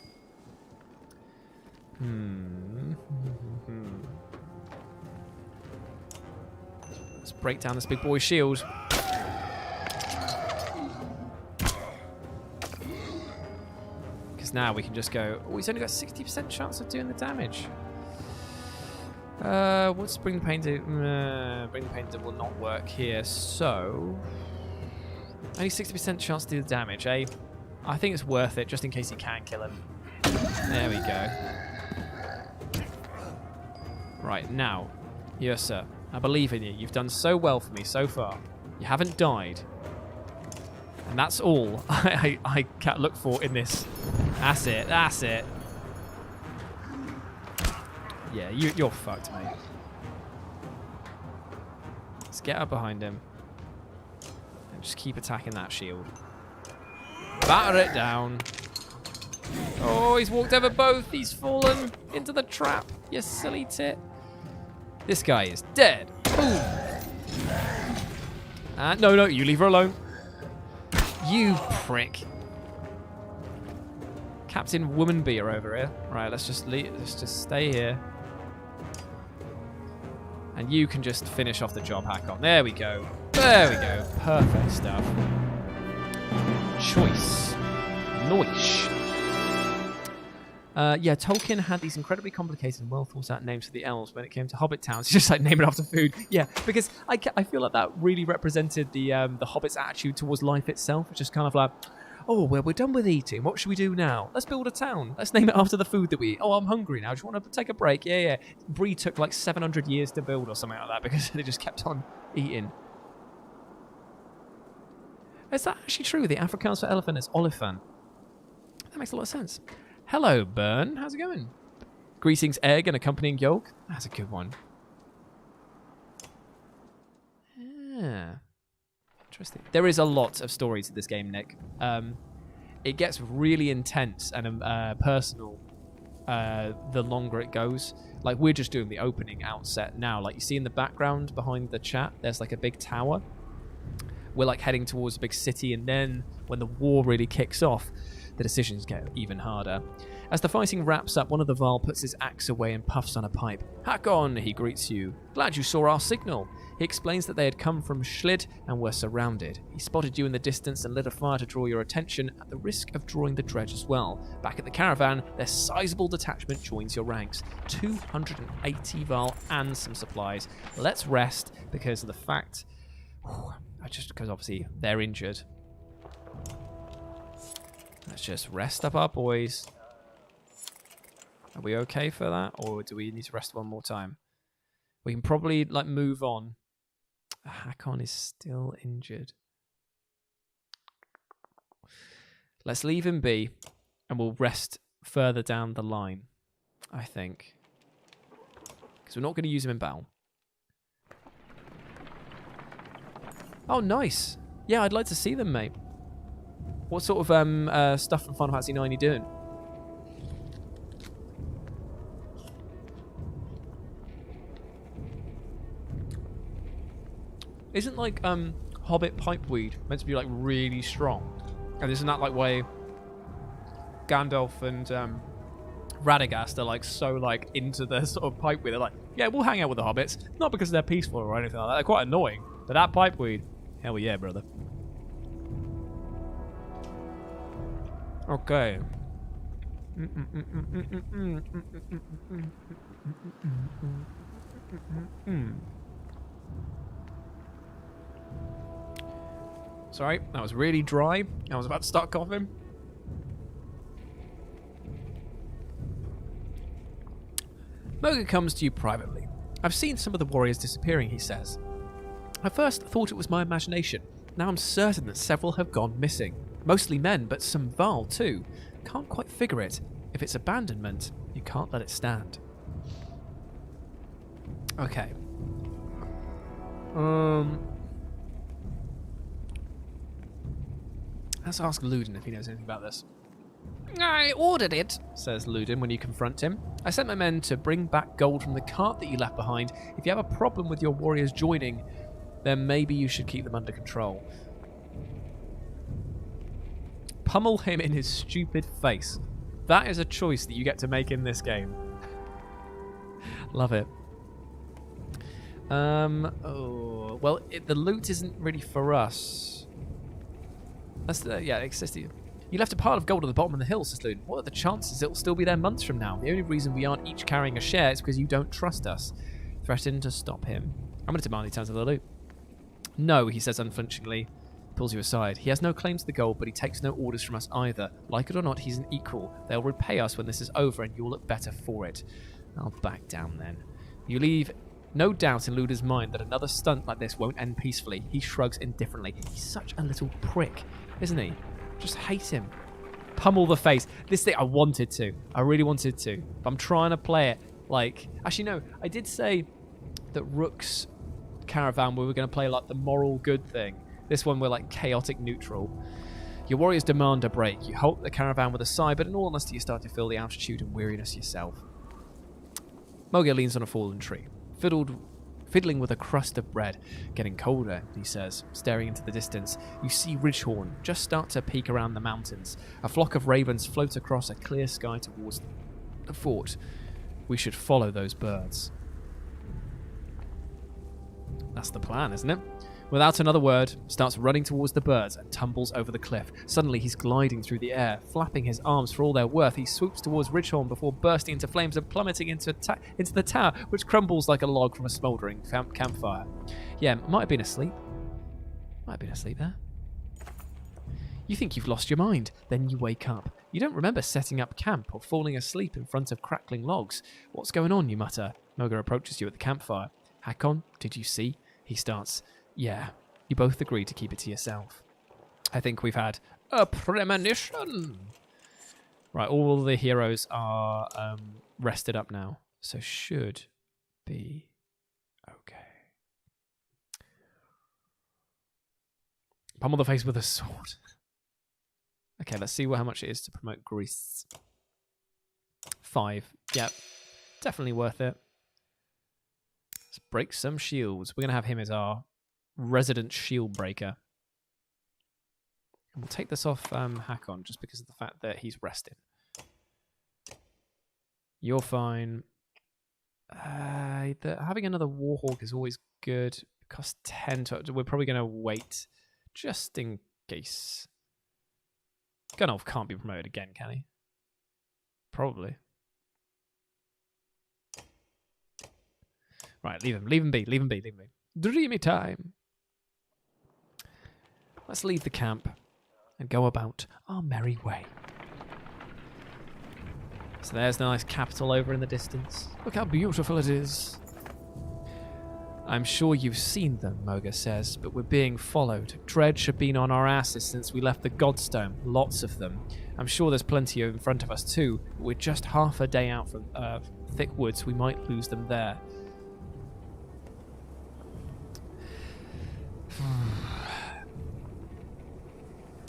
Let's break down this big boy's shield. Because now we can just go, oh, he's only got 60% chance of doing the damage. What's bring the pain to? Bring the pain to will not work here, so only 60% chance to do the damage, eh? I think it's worth it just in case you can kill him. There we go. Right, now, yes, sir. I believe in you. You've done so well for me so far. You haven't died. And that's all I can look for in this. That's it. That's it. Yeah, you're fucked, mate. Let's get up behind him. And just keep attacking that shield. Batter it down. Oh, he's walked over both. He's fallen into the trap. You silly tit. This guy is dead. Boom. No, you leave her alone. You prick. Captain Woman Beer over here. Right, let's just stay here. And you can just finish off the job, Hakon. There we go. There we go. Perfect stuff. Choice. Noish. Yeah, Tolkien had these incredibly complicated and well thought out names for the elves when it came to hobbit towns. It's just like naming after food. Yeah, because I feel like that really represented the hobbits' attitude towards life itself. It's just kind of like, oh, well, we're done with eating. What should we do now? Let's build a town. Let's name it after the food that we eat. Oh, I'm hungry now. Do you want to take a break? Yeah. Bree took like 700 years to build or something like that because they just kept on eating. Is that actually true? The Afrikaans for elephant is olifant. That makes a lot of sense. Hello, Bern. How's it going? Greetings, egg and accompanying yolk. That's a good one. Yeah. Interesting. There is a lot of story to this game, Nick. It gets really intense and personal the longer it goes. Like, we're just doing the opening outset now. Like, you see in the background behind the chat, there's like a big tower. We're like heading towards a big city, and then when the war really kicks off, the decisions get even harder. As the fighting wraps up, one of the Varl puts his axe away and puffs on a pipe. Hakon, he greets you. Glad you saw our signal. He explains that they had come from Schlid and were surrounded. He spotted you in the distance and lit a fire to draw your attention at the risk of drawing the Dredge as well. Back at the caravan, their sizable detachment joins your ranks. 280 Varl and some supplies. Let's rest because of the fact... because obviously they're injured. Let's just rest up our boys. Are we okay for that? Or do we need to rest one more time? We can probably like move on. Hakon is still injured. Let's leave him be. And we'll rest further down the line. I think. Because we're not going to use him in battle. Oh, nice. Yeah, I'd like to see them, mate. What sort of stuff from Final Fantasy 9 are you doing? Isn't like Hobbit pipeweed meant to be like really strong? And isn't that like why Gandalf and Radagast are like so like into the sort of pipeweed? They're like, yeah, we'll hang out with the hobbits. Not because they're peaceful or anything like that. They're quite annoying. But that pipeweed, hell yeah, brother. Okay. Sorry, that was really dry. I was about to start coughing. Moga comes to you privately. I've seen some of the warriors disappearing, he says. I first thought it was my imagination, Now I'm certain that several have gone missing. Mostly men, but some Val too. Can't quite figure it. If it's abandonment, you can't let it stand. Okay. Let's ask Ludin if he knows anything about this. I ordered it. Says Ludin when you confront him. I sent my men to bring back gold from the cart that you left behind. If you have a problem with your warriors joining, then maybe you should keep them under control. Pummel him in his stupid face. That is a choice that you get to make in this game. Love it. Well, the loot isn't really for us. That's you left a pile of gold at the bottom of the hill, says Ludin. What are the chances it'll still be there months from now? The only reason we aren't each carrying a share is because you don't trust us. Threaten to stop him. I'm going to demand he turns over the loot. No, he says unflinchingly. Pulls you aside. He has no claim to the gold, but he takes no orders from us either. Like it or not, he's an equal. They'll repay us when this is over, and you'll look better for it. I'll back down then. You leave no doubt in Ludin's mind that another stunt like this won't end peacefully. He shrugs indifferently. He's such a little prick, isn't he? Just hate him. Pummel the face. This thing, I wanted to. I really wanted to. But I'm trying to play it like... Actually, no. I did say that Rook's caravan, we were going to play like the moral good thing. This one, we're like chaotic neutral. Your warriors demand a break. You halt the caravan with a sigh, but in all honesty, you start to feel the altitude and weariness yourself. Moga leans on a fallen tree, fiddling with a crust of bread. Getting colder, he says, staring into the distance. You see Ridgehorn just start to peek around the mountains. A flock of ravens float across a clear sky towards the fort. We should follow those birds. That's the plan, isn't it? Without another word, starts running towards the birds and tumbles over the cliff. Suddenly, he's gliding through the air, flapping his arms for all they're worth. He swoops towards Ridgehorn before bursting into flames and plummeting into the tower, which crumbles like a log from a smouldering campfire. Yeah, might have been asleep. Might have been asleep there. You think you've lost your mind. Then you wake up. You don't remember setting up camp or falling asleep in front of crackling logs. What's going on, you mutter. Moga approaches you at the campfire. Hakon, did you see? He starts... Yeah, you both agree to keep it to yourself. I think we've had a premonition. Right, all the heroes are rested up now, so should be okay. Pummel the face with a sword. Okay, let's see how much it is to promote Grease. 5. Yep, definitely worth it. Let's break some shields. We're going to have him as our resident shield breaker. And we'll take this off Hakon just because of the fact that he's resting. You're fine. Having another Warhawk is always good. It costs 10 to... We're probably going to wait just in case. Gunnulf can't be promoted again, can he? Probably. Right, leave him be. Dreamy time. Let's leave the camp and go about our merry way. So there's the nice capital over in the distance. Look how beautiful it is. I'm sure you've seen them, Moga says, but we're being followed. Dredge have been on our asses since we left the Godstone. Lots of them. I'm sure there's plenty in front of us too, but we're just half a day out from thick woods. We might lose them there.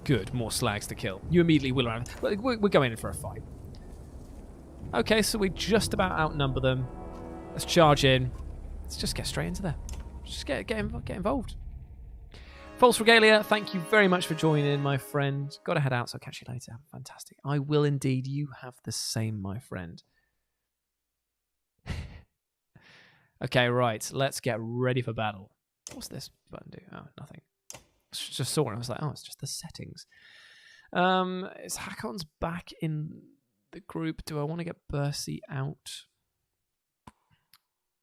Good, more slags to kill. You immediately wheel around. We're going in for a fight. Okay, so we just about outnumber them. Let's charge in. Let's just get straight into there. Just get involved. False Regalia, thank you very much for joining in, my friend. Got to head out, so I'll catch you later. Fantastic. I will indeed. You have the same, my friend. Okay, right. Let's get ready for battle. What's this button do? Oh, nothing. Just saw it. I was like, oh, it's just the settings. Is Hakon's back in the group? Do I want to get Bercy out?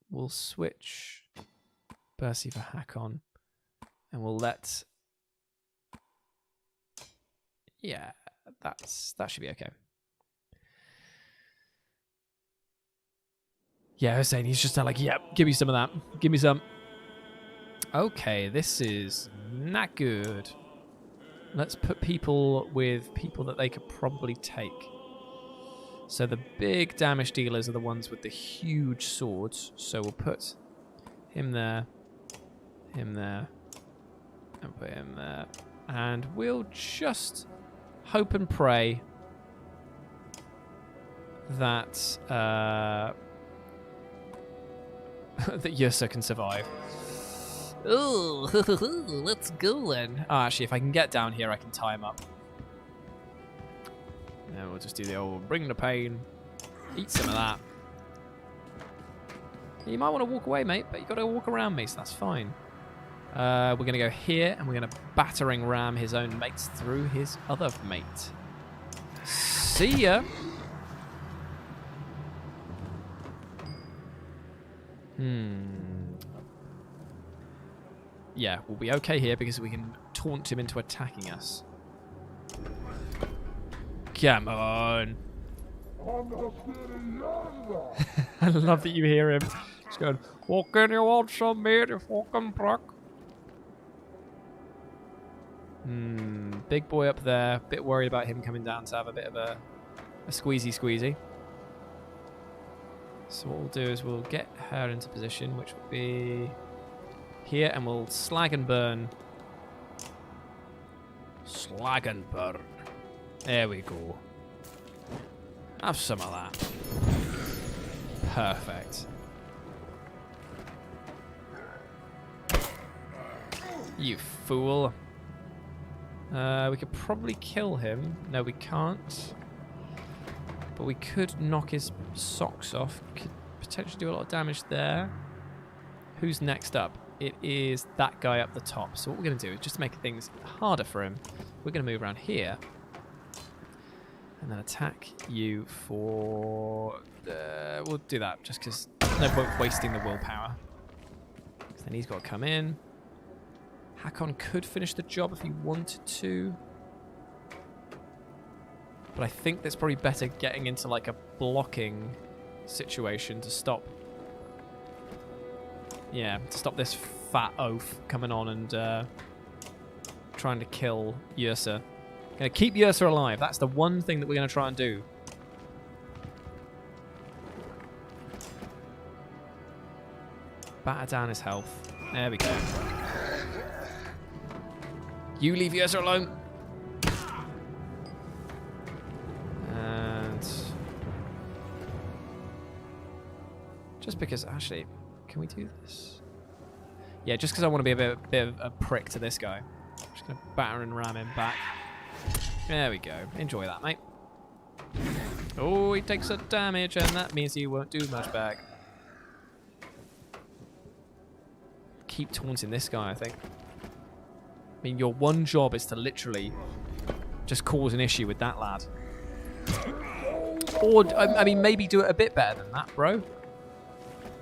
We'll switch Bercy for Hakon. And we'll let... Yeah, that should be okay. Yeah, I was saying, he's just like, yeah, give me some of that. Give me some. Okay, this is Not good. Let's put people with people that they could probably take. So the big damage dealers are the ones with the huge swords. So we'll put him there, and put him there. And we'll just hope and pray that that Yursa can survive. Ooh, let's go then. Oh, actually, if I can get down here, I can tie him up. And we'll just do the old bring the pain. Eat some of that. You might want to walk away, mate, but you got to walk around me, so that's fine. We're going to go here, and we're going to battering ram his own mates through his other mate. See ya. Yeah, we'll be okay here because we can taunt him into attacking us. Come on. I love that you hear him. He's going, what can you want some meat, you fucking prick? Big boy up there. Bit worried about him coming down to have a bit of a squeezy. So what we'll do is we'll get her into position, which will be here, and we'll slag and burn. Slag and burn. There we go. Have some of that. Perfect. You fool. We could probably kill him. No, we can't. But we could knock his socks off. Could potentially do a lot of damage there. Who's next up? It is that guy up the top. So what we're going to do is just to make things harder for him, we're going to move around here. And then attack you for... we'll do that just because no point wasting the willpower. Then he's got to come in. Hakon could finish the job if he wanted to. But I think that's probably better getting into like a blocking situation to stop. Yeah, to stop this fat oaf coming on and trying to kill Yursa. Gonna keep Yursa alive. That's the one thing that we're gonna try and do. Batter down his health. There we go. You leave Yursa alone. And just because, actually, can we do this? Yeah, just because I want to be a bit of a prick to this guy. I'm just gonna batter and ram him back. There we go. Enjoy that, mate. Oh, he takes a damage, and that means he won't do much back. Keep taunting this guy, I think. I mean, your one job is to literally just cause an issue with that lad. Or, I mean, maybe do it a bit better than that, bro.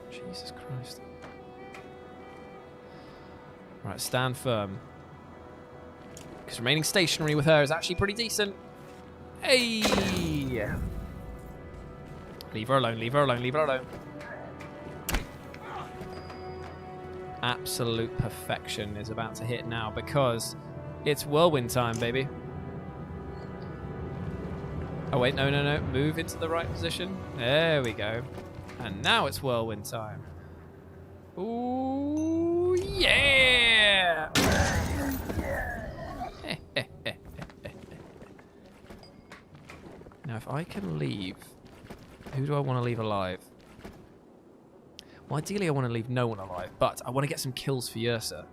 Jesus Christ. Right, stand firm. Because remaining stationary with her is actually pretty decent. Hey! Leave her alone, leave her alone, leave her alone. Absolute perfection is about to hit now because it's whirlwind time, baby. Oh, wait, no, no, no. Move into the right position. There we go. And now it's whirlwind time. Ooh, yeah! Now, if I can leave, who do I want to leave alive? Well, ideally, I want to leave no one alive, but I want to get some kills for Yursa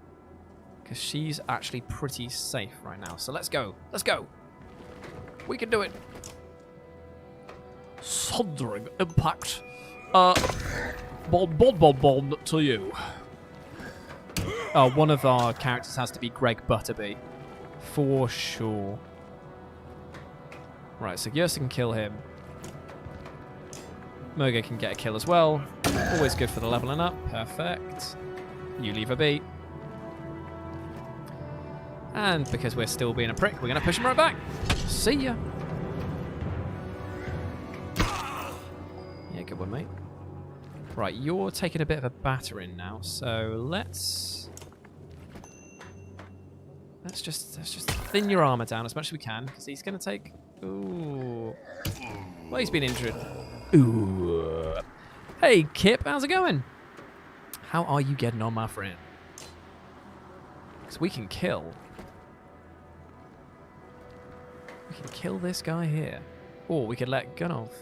because she's actually pretty safe right now. So let's go. Let's go. We can do it. Thundering impact. Bon to you. One of our characters has to be Greg Butterby. For sure. Right, so Yursa can kill him. Moga can get a kill as well. Always good for the leveling up. Perfect. You leave her be. And because we're still being a prick, we're going to push him right back. See ya. Yeah, good one, mate. Right, you're taking a bit of a battering now, so let's Let's just thin your armor down as much as we can, because he's going to take... Ooh. Well, he's been injured. Ooh. Hey, Kip, how's it going? How are you getting on, my friend? Because we can kill. We can kill this guy here. Or we could let gun off.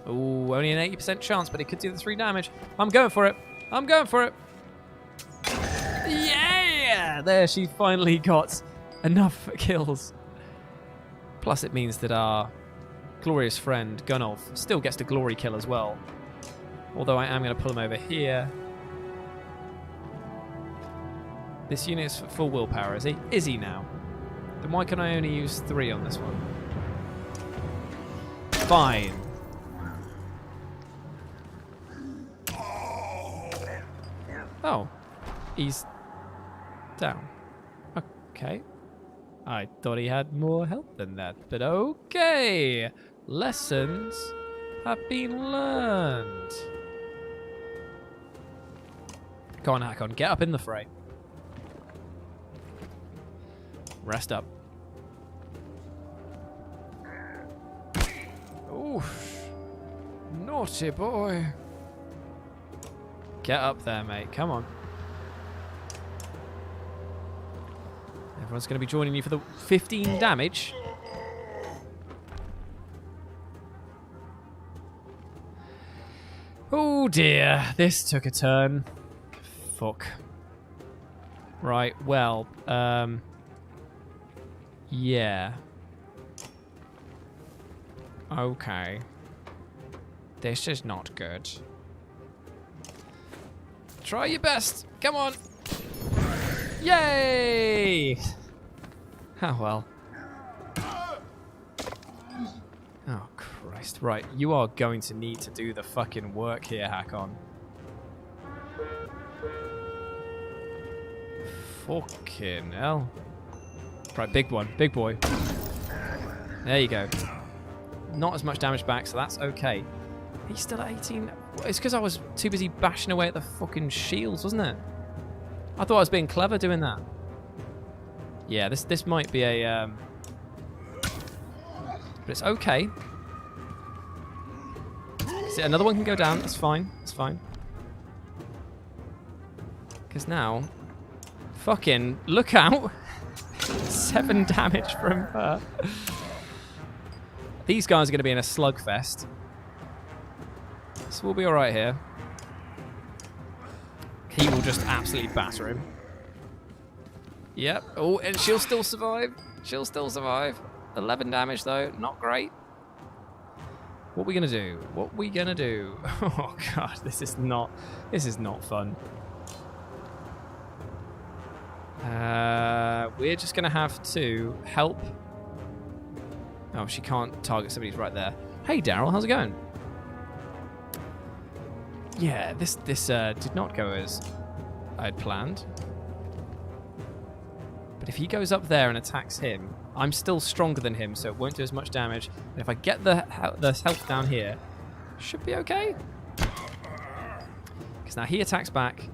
Ooh, only an 80% chance, but it could do the 3 damage. I'm going for it. I'm going for it. Yeah! There, she finally got enough kills. Plus, it means that our glorious friend, Gunnulf, still gets the glory kill as well. Although I am going to pull him over here. This unit's full willpower, is he? Is he now? Then why can I only use 3 on this one? Fine. Oh. He's down. Okay. I thought he had more health than that, but okay. Lessons have been learned. Go on, Hakon. Get up in the fray. Rest up. Oof. Naughty boy. Get up there, mate. Come on. Everyone's going to be joining you for the 15 damage. Oh dear, this took a turn. Fuck. Right, well, yeah. Okay. This is not good. Try your best. Come on. Yay! Oh, well. Oh, Christ. Right, you are going to need to do the fucking work here, Hakon. Fucking hell. Right, big one. Big boy. There you go. Not as much damage back, so that's okay. He's still at 18. It's because I was too busy bashing away at the fucking shields, wasn't it? I thought I was being clever doing that. Yeah, this might be a... But it's okay. See, another one can go down. That's fine. That's fine. Because now... Fucking look out. 7 damage from her. These guys are going to be in a slugfest. So we'll be alright here. He will just absolutely batter him. Yep. Oh, and she'll still survive. She'll still survive. 11 damage though. Not great. What are we going to do? What are we going to do? Oh god, this is not fun. We're just going to have to help. Oh, she can't target somebody's right there. Hey Daryl, how's it going? Yeah, this did not go as I'd planned. But if he goes up there and attacks him, I'm still stronger than him, so it won't do as much damage. And if I get the health down here, should be okay. Because now he attacks back,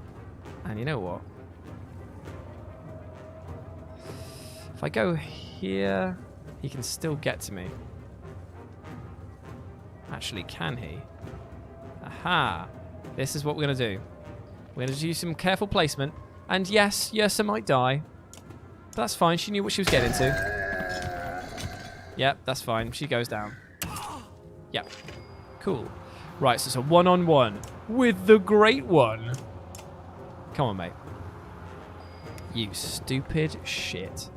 and you know what? If I go here, he can still get to me. Actually, can he? Aha! This is what we're going to do. We're going to do some careful placement. And yes, Yersa might die. But that's fine. She knew what she was getting to. Yep, that's fine. She goes down. Yep. Cool. Right, so it's a one-on-one with the Great One. Come on, mate. You stupid shit.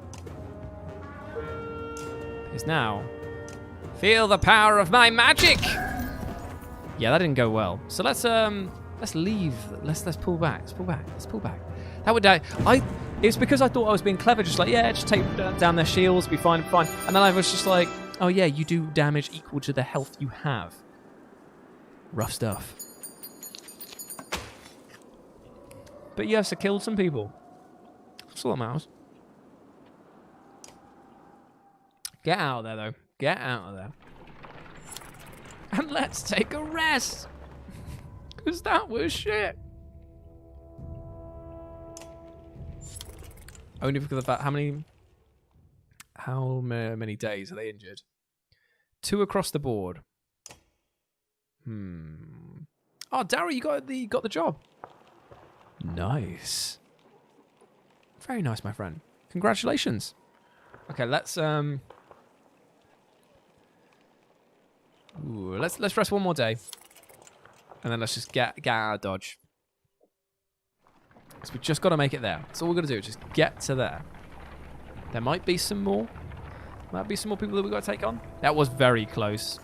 Because now... Feel the power of my magic! Yeah, that didn't go well. So let's leave. Let's pull back. Let's pull back. Let's pull back. That would die. It's because I thought I was being clever, just like, yeah, just take down their shields, be fine, fine. And then I was just like, oh yeah, you do damage equal to the health you have. Rough stuff. But yes, I killed some people. That's all that matters. Get out of there, though. Get out of there. And let's take a rest. Because that was shit. Only because of that. How many days are they injured? 2 across the board. Oh, Darryl, you got the job. Nice. Very nice, my friend. Congratulations. Okay, let's let's rest one more day, and then let's just get out of Dodge. So we just got to make it there. That's all we're gonna do. Just get to there. There might be some more. Might be some more people that we've got to take on. That was very close.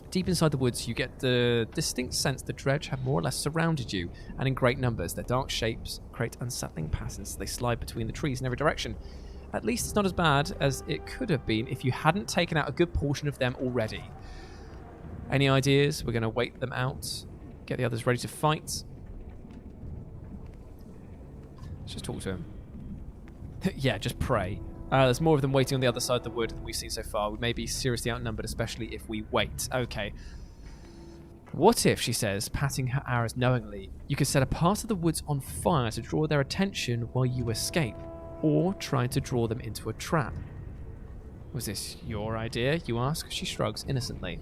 Deep inside the woods, you get the distinct sense the Dredge have more or less surrounded you, and in great numbers. Their dark shapes create unsettling patterns as they slide between the trees in every direction. At least it's not as bad as it could have been if you hadn't taken out a good portion of them already. Any ideas? We're going to wait them out, get the others ready to fight. Let's just talk to him. Yeah, just pray. There's more of them waiting on the other side of the wood than we've seen so far. We may be seriously outnumbered, especially if we wait. Okay. What if, she says, patting her arrows knowingly, you could set a part of the woods on fire to draw their attention while you escape, or try to draw them into a trap? Was this your idea, you ask? She shrugs innocently.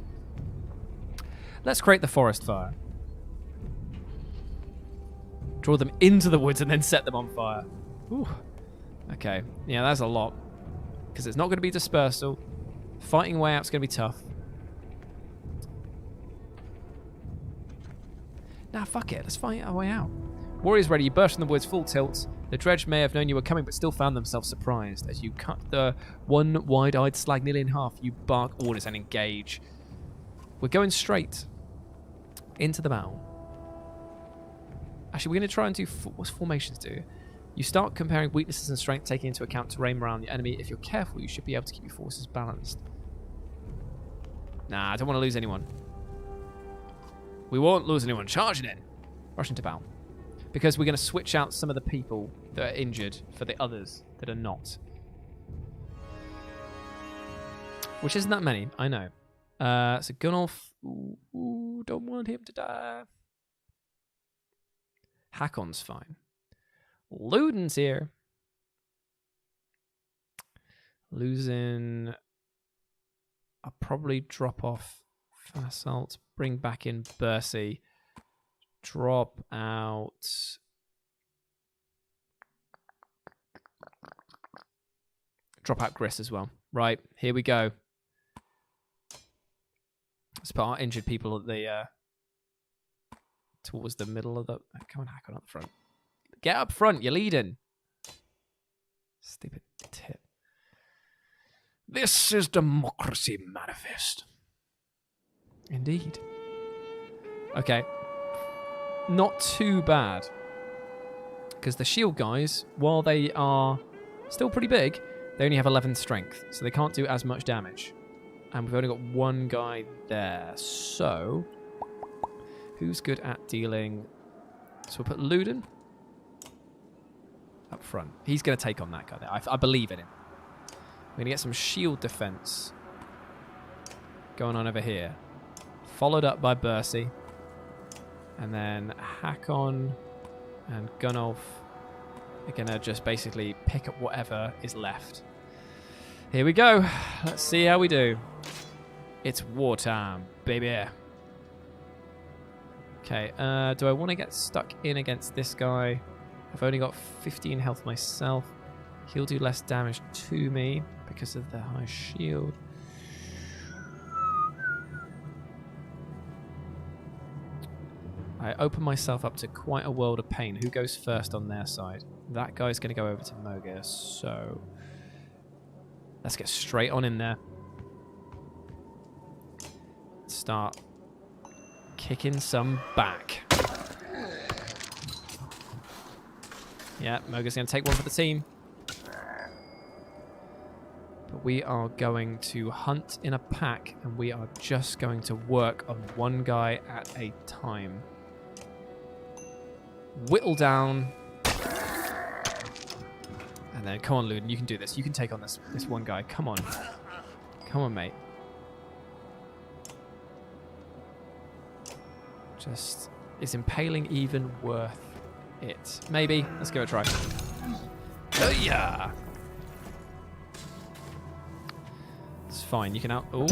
Let's create the forest fire. Draw them into the woods and then set them on fire. Ooh. Okay, yeah, that's a lot. Because it's not going to be dispersal. Fighting way out's going to be tough. Nah, fuck it. Let's fight our way out. Warriors ready. You burst from the woods full tilt. The Dredge may have known you were coming, but still found themselves surprised. As you cut the one wide-eyed slag nearly in half, you bark orders and engage. We're going straight into the battle. Actually, we're going to try and do... What's formations do? You start comparing weaknesses and strength, taking into account terrain around the enemy. If you're careful, you should be able to keep your forces balanced. Nah, I don't want to lose anyone. We won't lose anyone. Charging in. Rush into battle. Because we're going to switch out some of the people that are injured for the others that are not. Which isn't that many, I know. So Gunnulf... Ooh, don't want him to die. Hakon's fine. Luden's here. Losing. I'll probably drop off Fasalt. Bring back in Bercy. Drop out. Drop out Gris as well. Right, here we go. Let's put our injured people at the towards the middle of the. Come on, Hakon up front. Get up front, you're leading. Stupid tip. This is democracy manifest. Indeed. Okay. Not too bad. Because the shield guys, while they are still pretty big, they only have 11 strength. So they can't do as much damage. And we've only got one guy there. So, who's good at dealing? So we'll put Luden up front. He's going to take on that guy there. I believe in him. We're going to get some shield defense going on over here. Followed up by Bercy. And then Hakon and Gunnulf are going to just basically pick up whatever is left. Here we go. Let's see how we do. It's wartime, baby. Okay, do I want to get stuck in against this guy? I've only got 15 health myself. He'll do less damage to me because of the high shield. I open myself up to quite a world of pain. Who goes first on their side? That guy's going to go over to Moga, so let's get straight on in there. Start kicking some back. Yeah, Moga's going to take one for the team. But we are going to hunt in a pack, and we are just going to work on one guy at a time. Whittle down. And then, come on, Luden, you can do this. You can take on this one guy. Come on. Come on, mate. Just, is impaling even worth it? Maybe. Let's give it a try. Oh, yeah. It's fine. You can out. Oh,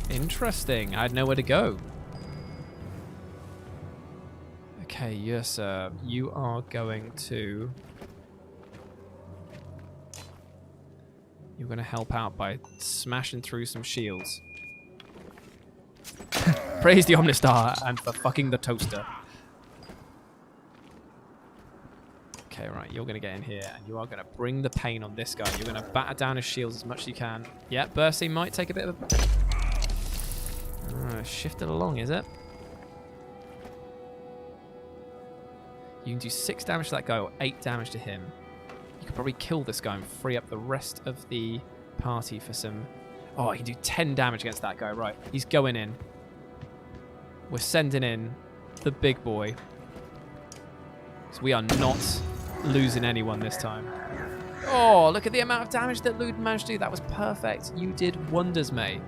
interesting. I had nowhere to go. Okay, yes, sir. You are going to. You're going to help out by smashing through some shields. Praise the Omnistar and for fucking the toaster. Okay, right, you're going to get in here and you are going to bring the pain on this guy. You're going to batter down his shields as much as you can. Yeah, bursting might take a bit of a... shift it along, is it? You can do 6 damage to that guy or 8 damage to him. You could probably kill this guy and free up the rest of the party for some... Oh, he can do 10 damage against that guy. Right, he's going in. We're sending in the big boy. So we are not losing anyone this time. Oh, look at the amount of damage that Luden managed to do. That was perfect. You did wonders, mate.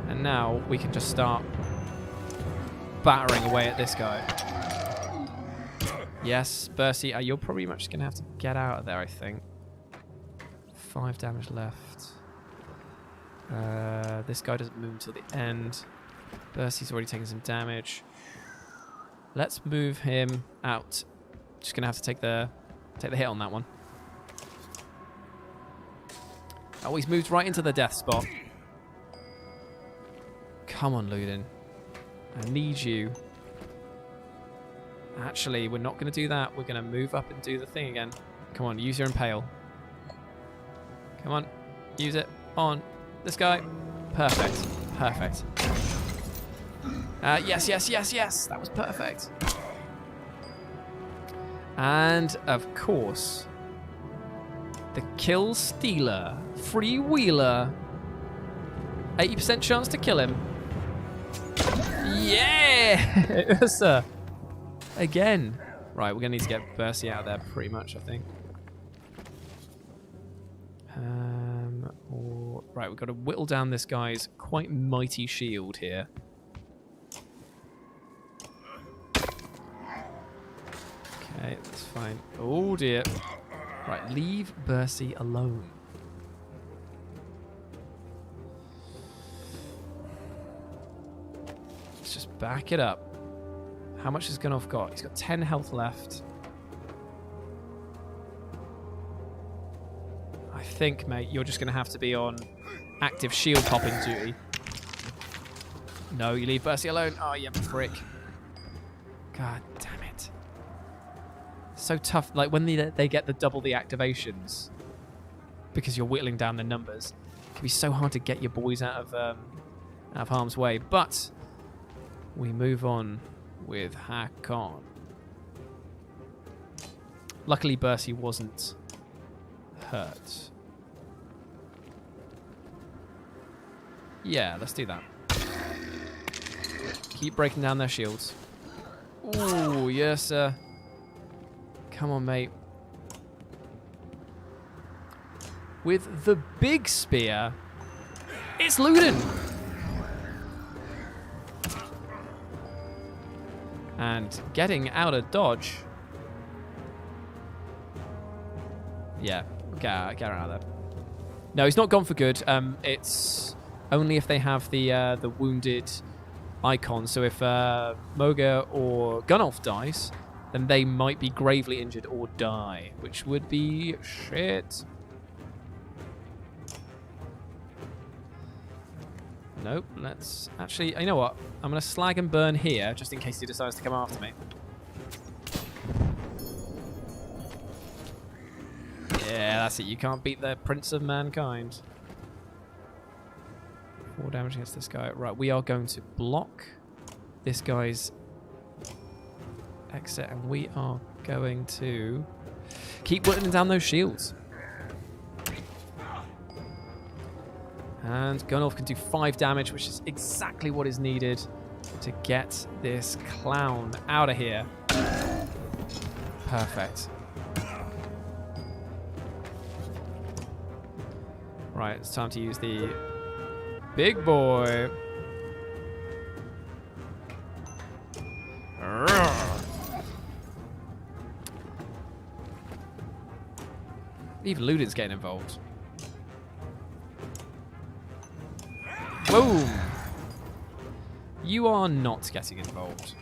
And now we can just start battering away at this guy. Yes, Bercy, you're probably much going to have to get out of there, I think. 5 damage left. This guy doesn't move until the end. Bercy's already taken some damage. Let's move him out. Just going to have to take the hit on that one. Oh, he's moved right into the death spot. Come on, Luden. I need you. Actually, we're not going to do that. We're going to move up and do the thing again. Come on, use your impale. Come on, use it on this guy. Perfect. Perfect. Yes, yes, yes, yes. That was perfect. And, of course, the kill stealer. Freewheeler. 80% chance to kill him. Yeah! Ursa. Again. Right, we're going to need to get Bercy out of there pretty much, I think. Right, we've got to whittle down this guy's quite mighty shield here. Okay, that's fine. Oh, dear. Right, leave Bercy alone. Let's just back it up. How much has Gunolf got? He's got 10 health left. I think, mate, you're just going to have to be on active shield popping duty. No, you leave Bercy alone. Oh, you prick. God damn it. So tough. Like, when they get the double the activations, because you're whittling down the numbers, it can be so hard to get your boys out of harm's way. But we move on with Hakon. Luckily, Bercy wasn't hurt. Yeah, let's do that. Keep breaking down their shields. Ooh, yes, sir. Come on, mate. With the big spear, it's Luden. And getting out of dodge. Yeah, get out of there. No, he's not gone for good. It's only if they have the wounded icon. So if Moga or Gunolf dies, then they might be gravely injured or die, which would be shit. Nope, let's... Actually, you know what? I'm going to slag and burn here, just in case he decides to come after me. Yeah, that's it. You can't beat the Prince of Mankind. 4 damage against this guy. Right, we are going to block this guy's exit, and we are going to keep whittling down those shields. And Gunolf can do 5 damage, which is exactly what is needed to get this clown out of here. Perfect. Right, it's time to use the big boy. Even Ludin's getting involved. Boom! You are not getting involved.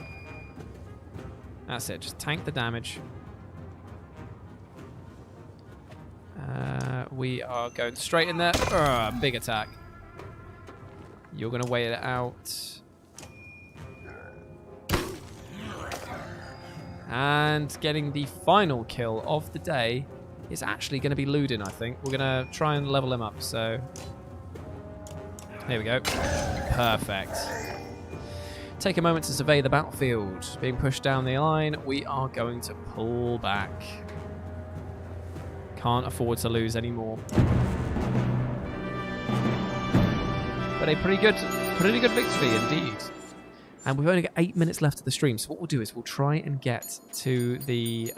That's it. Just tank the damage. We are going straight in there. Big attack. You're going to wait it out. And getting the final kill of the day is actually going to be Ludin, I think. We're going to try and level him up, so... Here we go. Perfect. Take a moment to survey the battlefield. Being pushed down the line, we are going to pull back. Can't afford to lose anymore. But a pretty good victory indeed. And we've only got 8 minutes left of the stream, so what we'll do is we'll try and get to the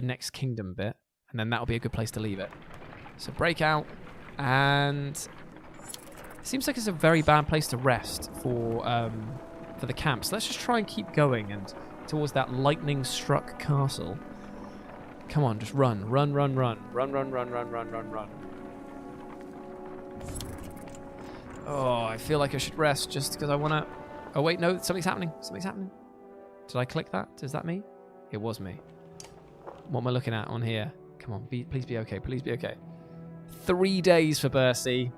next kingdom bit, and then that'll be a good place to leave it. So break out, and it seems like it's a very bad place to rest for the camp. So let's just try and keep going and towards that lightning-struck castle. Come on, just run, run, run, run, run, run, run, run, run, run, run. Oh, I feel like I should rest just because I want to... Oh, wait, no, something's happening. Something's happening. Did I click that? Is that me? It was me. What am I looking at on here? Come on, please be okay. Please be okay. 3 days for Bercy.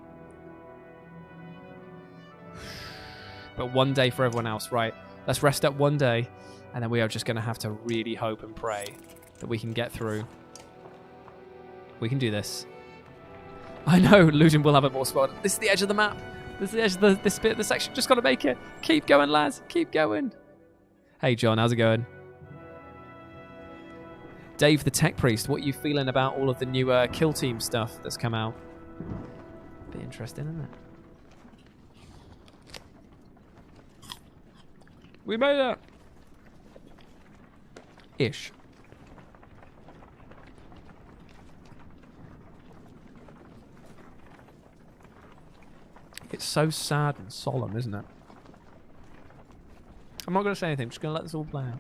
But 1 day for everyone else. Right, let's rest up 1 day. And then we are just going to have to really hope and pray that we can get through. We can do this. I know, Ludin will have a more spot. This is the edge of the map. This is the edge of this bit of the section. Just got to make it. Keep going, lads. Keep going. Hey, John, how's it going? Dave the Tech Priest, what are you feeling about all of the new kill team stuff that's come out? Bit interesting, isn't it? We made it. Ish. It's so sad and solemn, isn't it? I'm not going to say anything. I'm just going to let this all play out.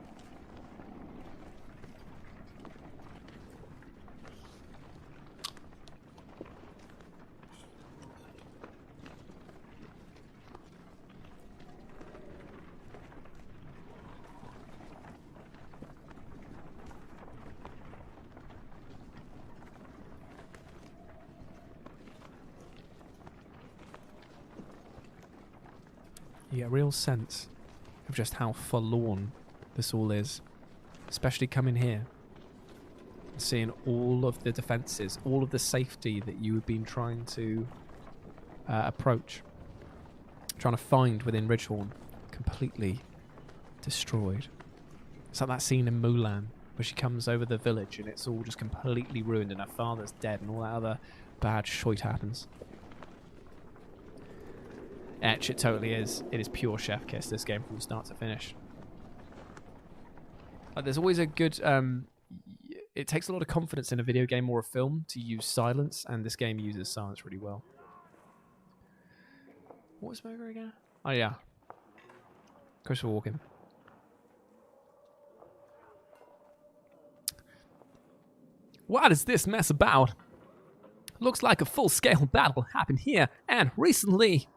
You get a real sense of just how forlorn this all is. Especially coming here. Seeing all of the defences, all of the safety that you have been trying to approach. Trying to find within Ridgehorn. Completely destroyed. It's like that scene in Mulan where she comes over the village and it's all just completely ruined and her father's dead and all that other bad shite happens. Etch, it totally is. It is pure chef kiss, this game, from start to finish. There's always a good... it takes a lot of confidence in a video game or a film to use silence, and this game uses silence really well. What was Smoker again? Oh, yeah. Christopher Walken. What is this mess about? Looks like a full-scale battle happened here, and recently...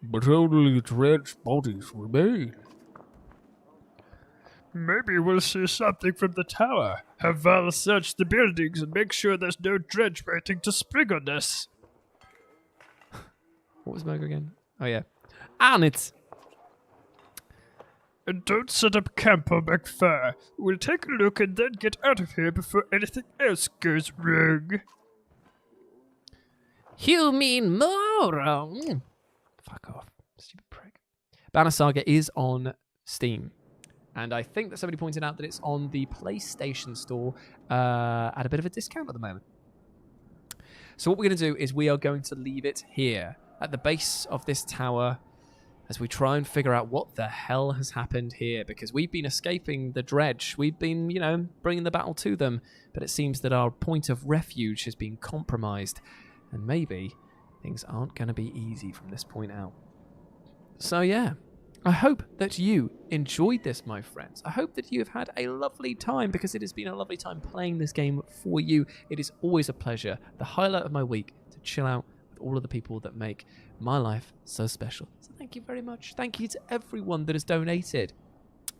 But only Dredge bodies remain. Maybe we'll see something from the tower. Have Val search the buildings and make sure there's no Dredge waiting to spring on us. What was Moga again? Oh, yeah. And it's... And don't set up camp on McFar. We'll take a look and then get out of here before anything else goes wrong. You mean more wrong? Fuck off, stupid prick. Banner Saga is on Steam. And I think that somebody pointed out that it's on the PlayStation Store at a bit of a discount at the moment. So what we're going to do is we are going to leave it here at the base of this tower as we try and figure out what the hell has happened here, because we've been escaping the Dredge. We've been, you know, bringing the battle to them, but it seems that our point of refuge has been compromised, and maybe things aren't going to be easy from this point out. So yeah, I hope that you enjoyed this, my friends. I hope that you have had a lovely time, because it has been a lovely time playing this game for you. It is always a pleasure, the highlight of my week, to chill out with all of the people that make my life so special. So thank you very much. Thank you to everyone that has donated.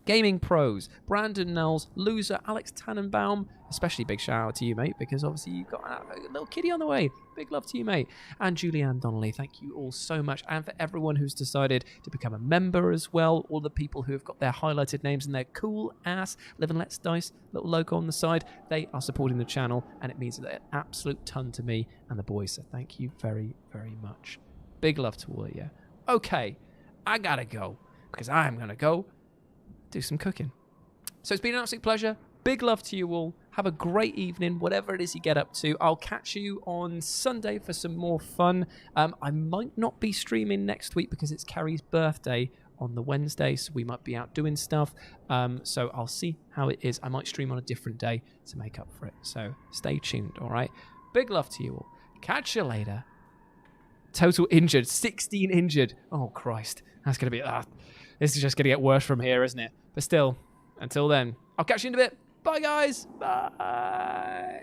Gaming Pros, Brandon Knowles, Loser, Alex Tannenbaum, especially big shout out to you, mate, because obviously you've got a little kitty on the way. Big love to you, mate. And Julianne Donnelly, thank you all so much. And for everyone who's decided to become a member as well, all the people who have got their highlighted names and their cool ass Live and Let's Dice little logo on the side, they are supporting the channel, and it means an absolute ton to me and the boys. So thank you very, very much. Big love to all of you. Okay, I gotta go, because I'm gonna go do some cooking. So it's been an absolute pleasure. Big love to you all. Have a great evening, whatever it is you get up to. I'll catch you on Sunday for some more fun. I might not be streaming next week because it's Carrie's birthday on the Wednesday, so we might be out doing stuff. So I'll see how it is. I might stream on a different day to make up for it. So stay tuned, all right? Big love to you all. Catch you later. Total injured. 16 injured. Oh, Christ. That's going to be... this is just going to get worse from here, isn't it? But still, until then, I'll catch you in a bit. Bye, guys. Bye.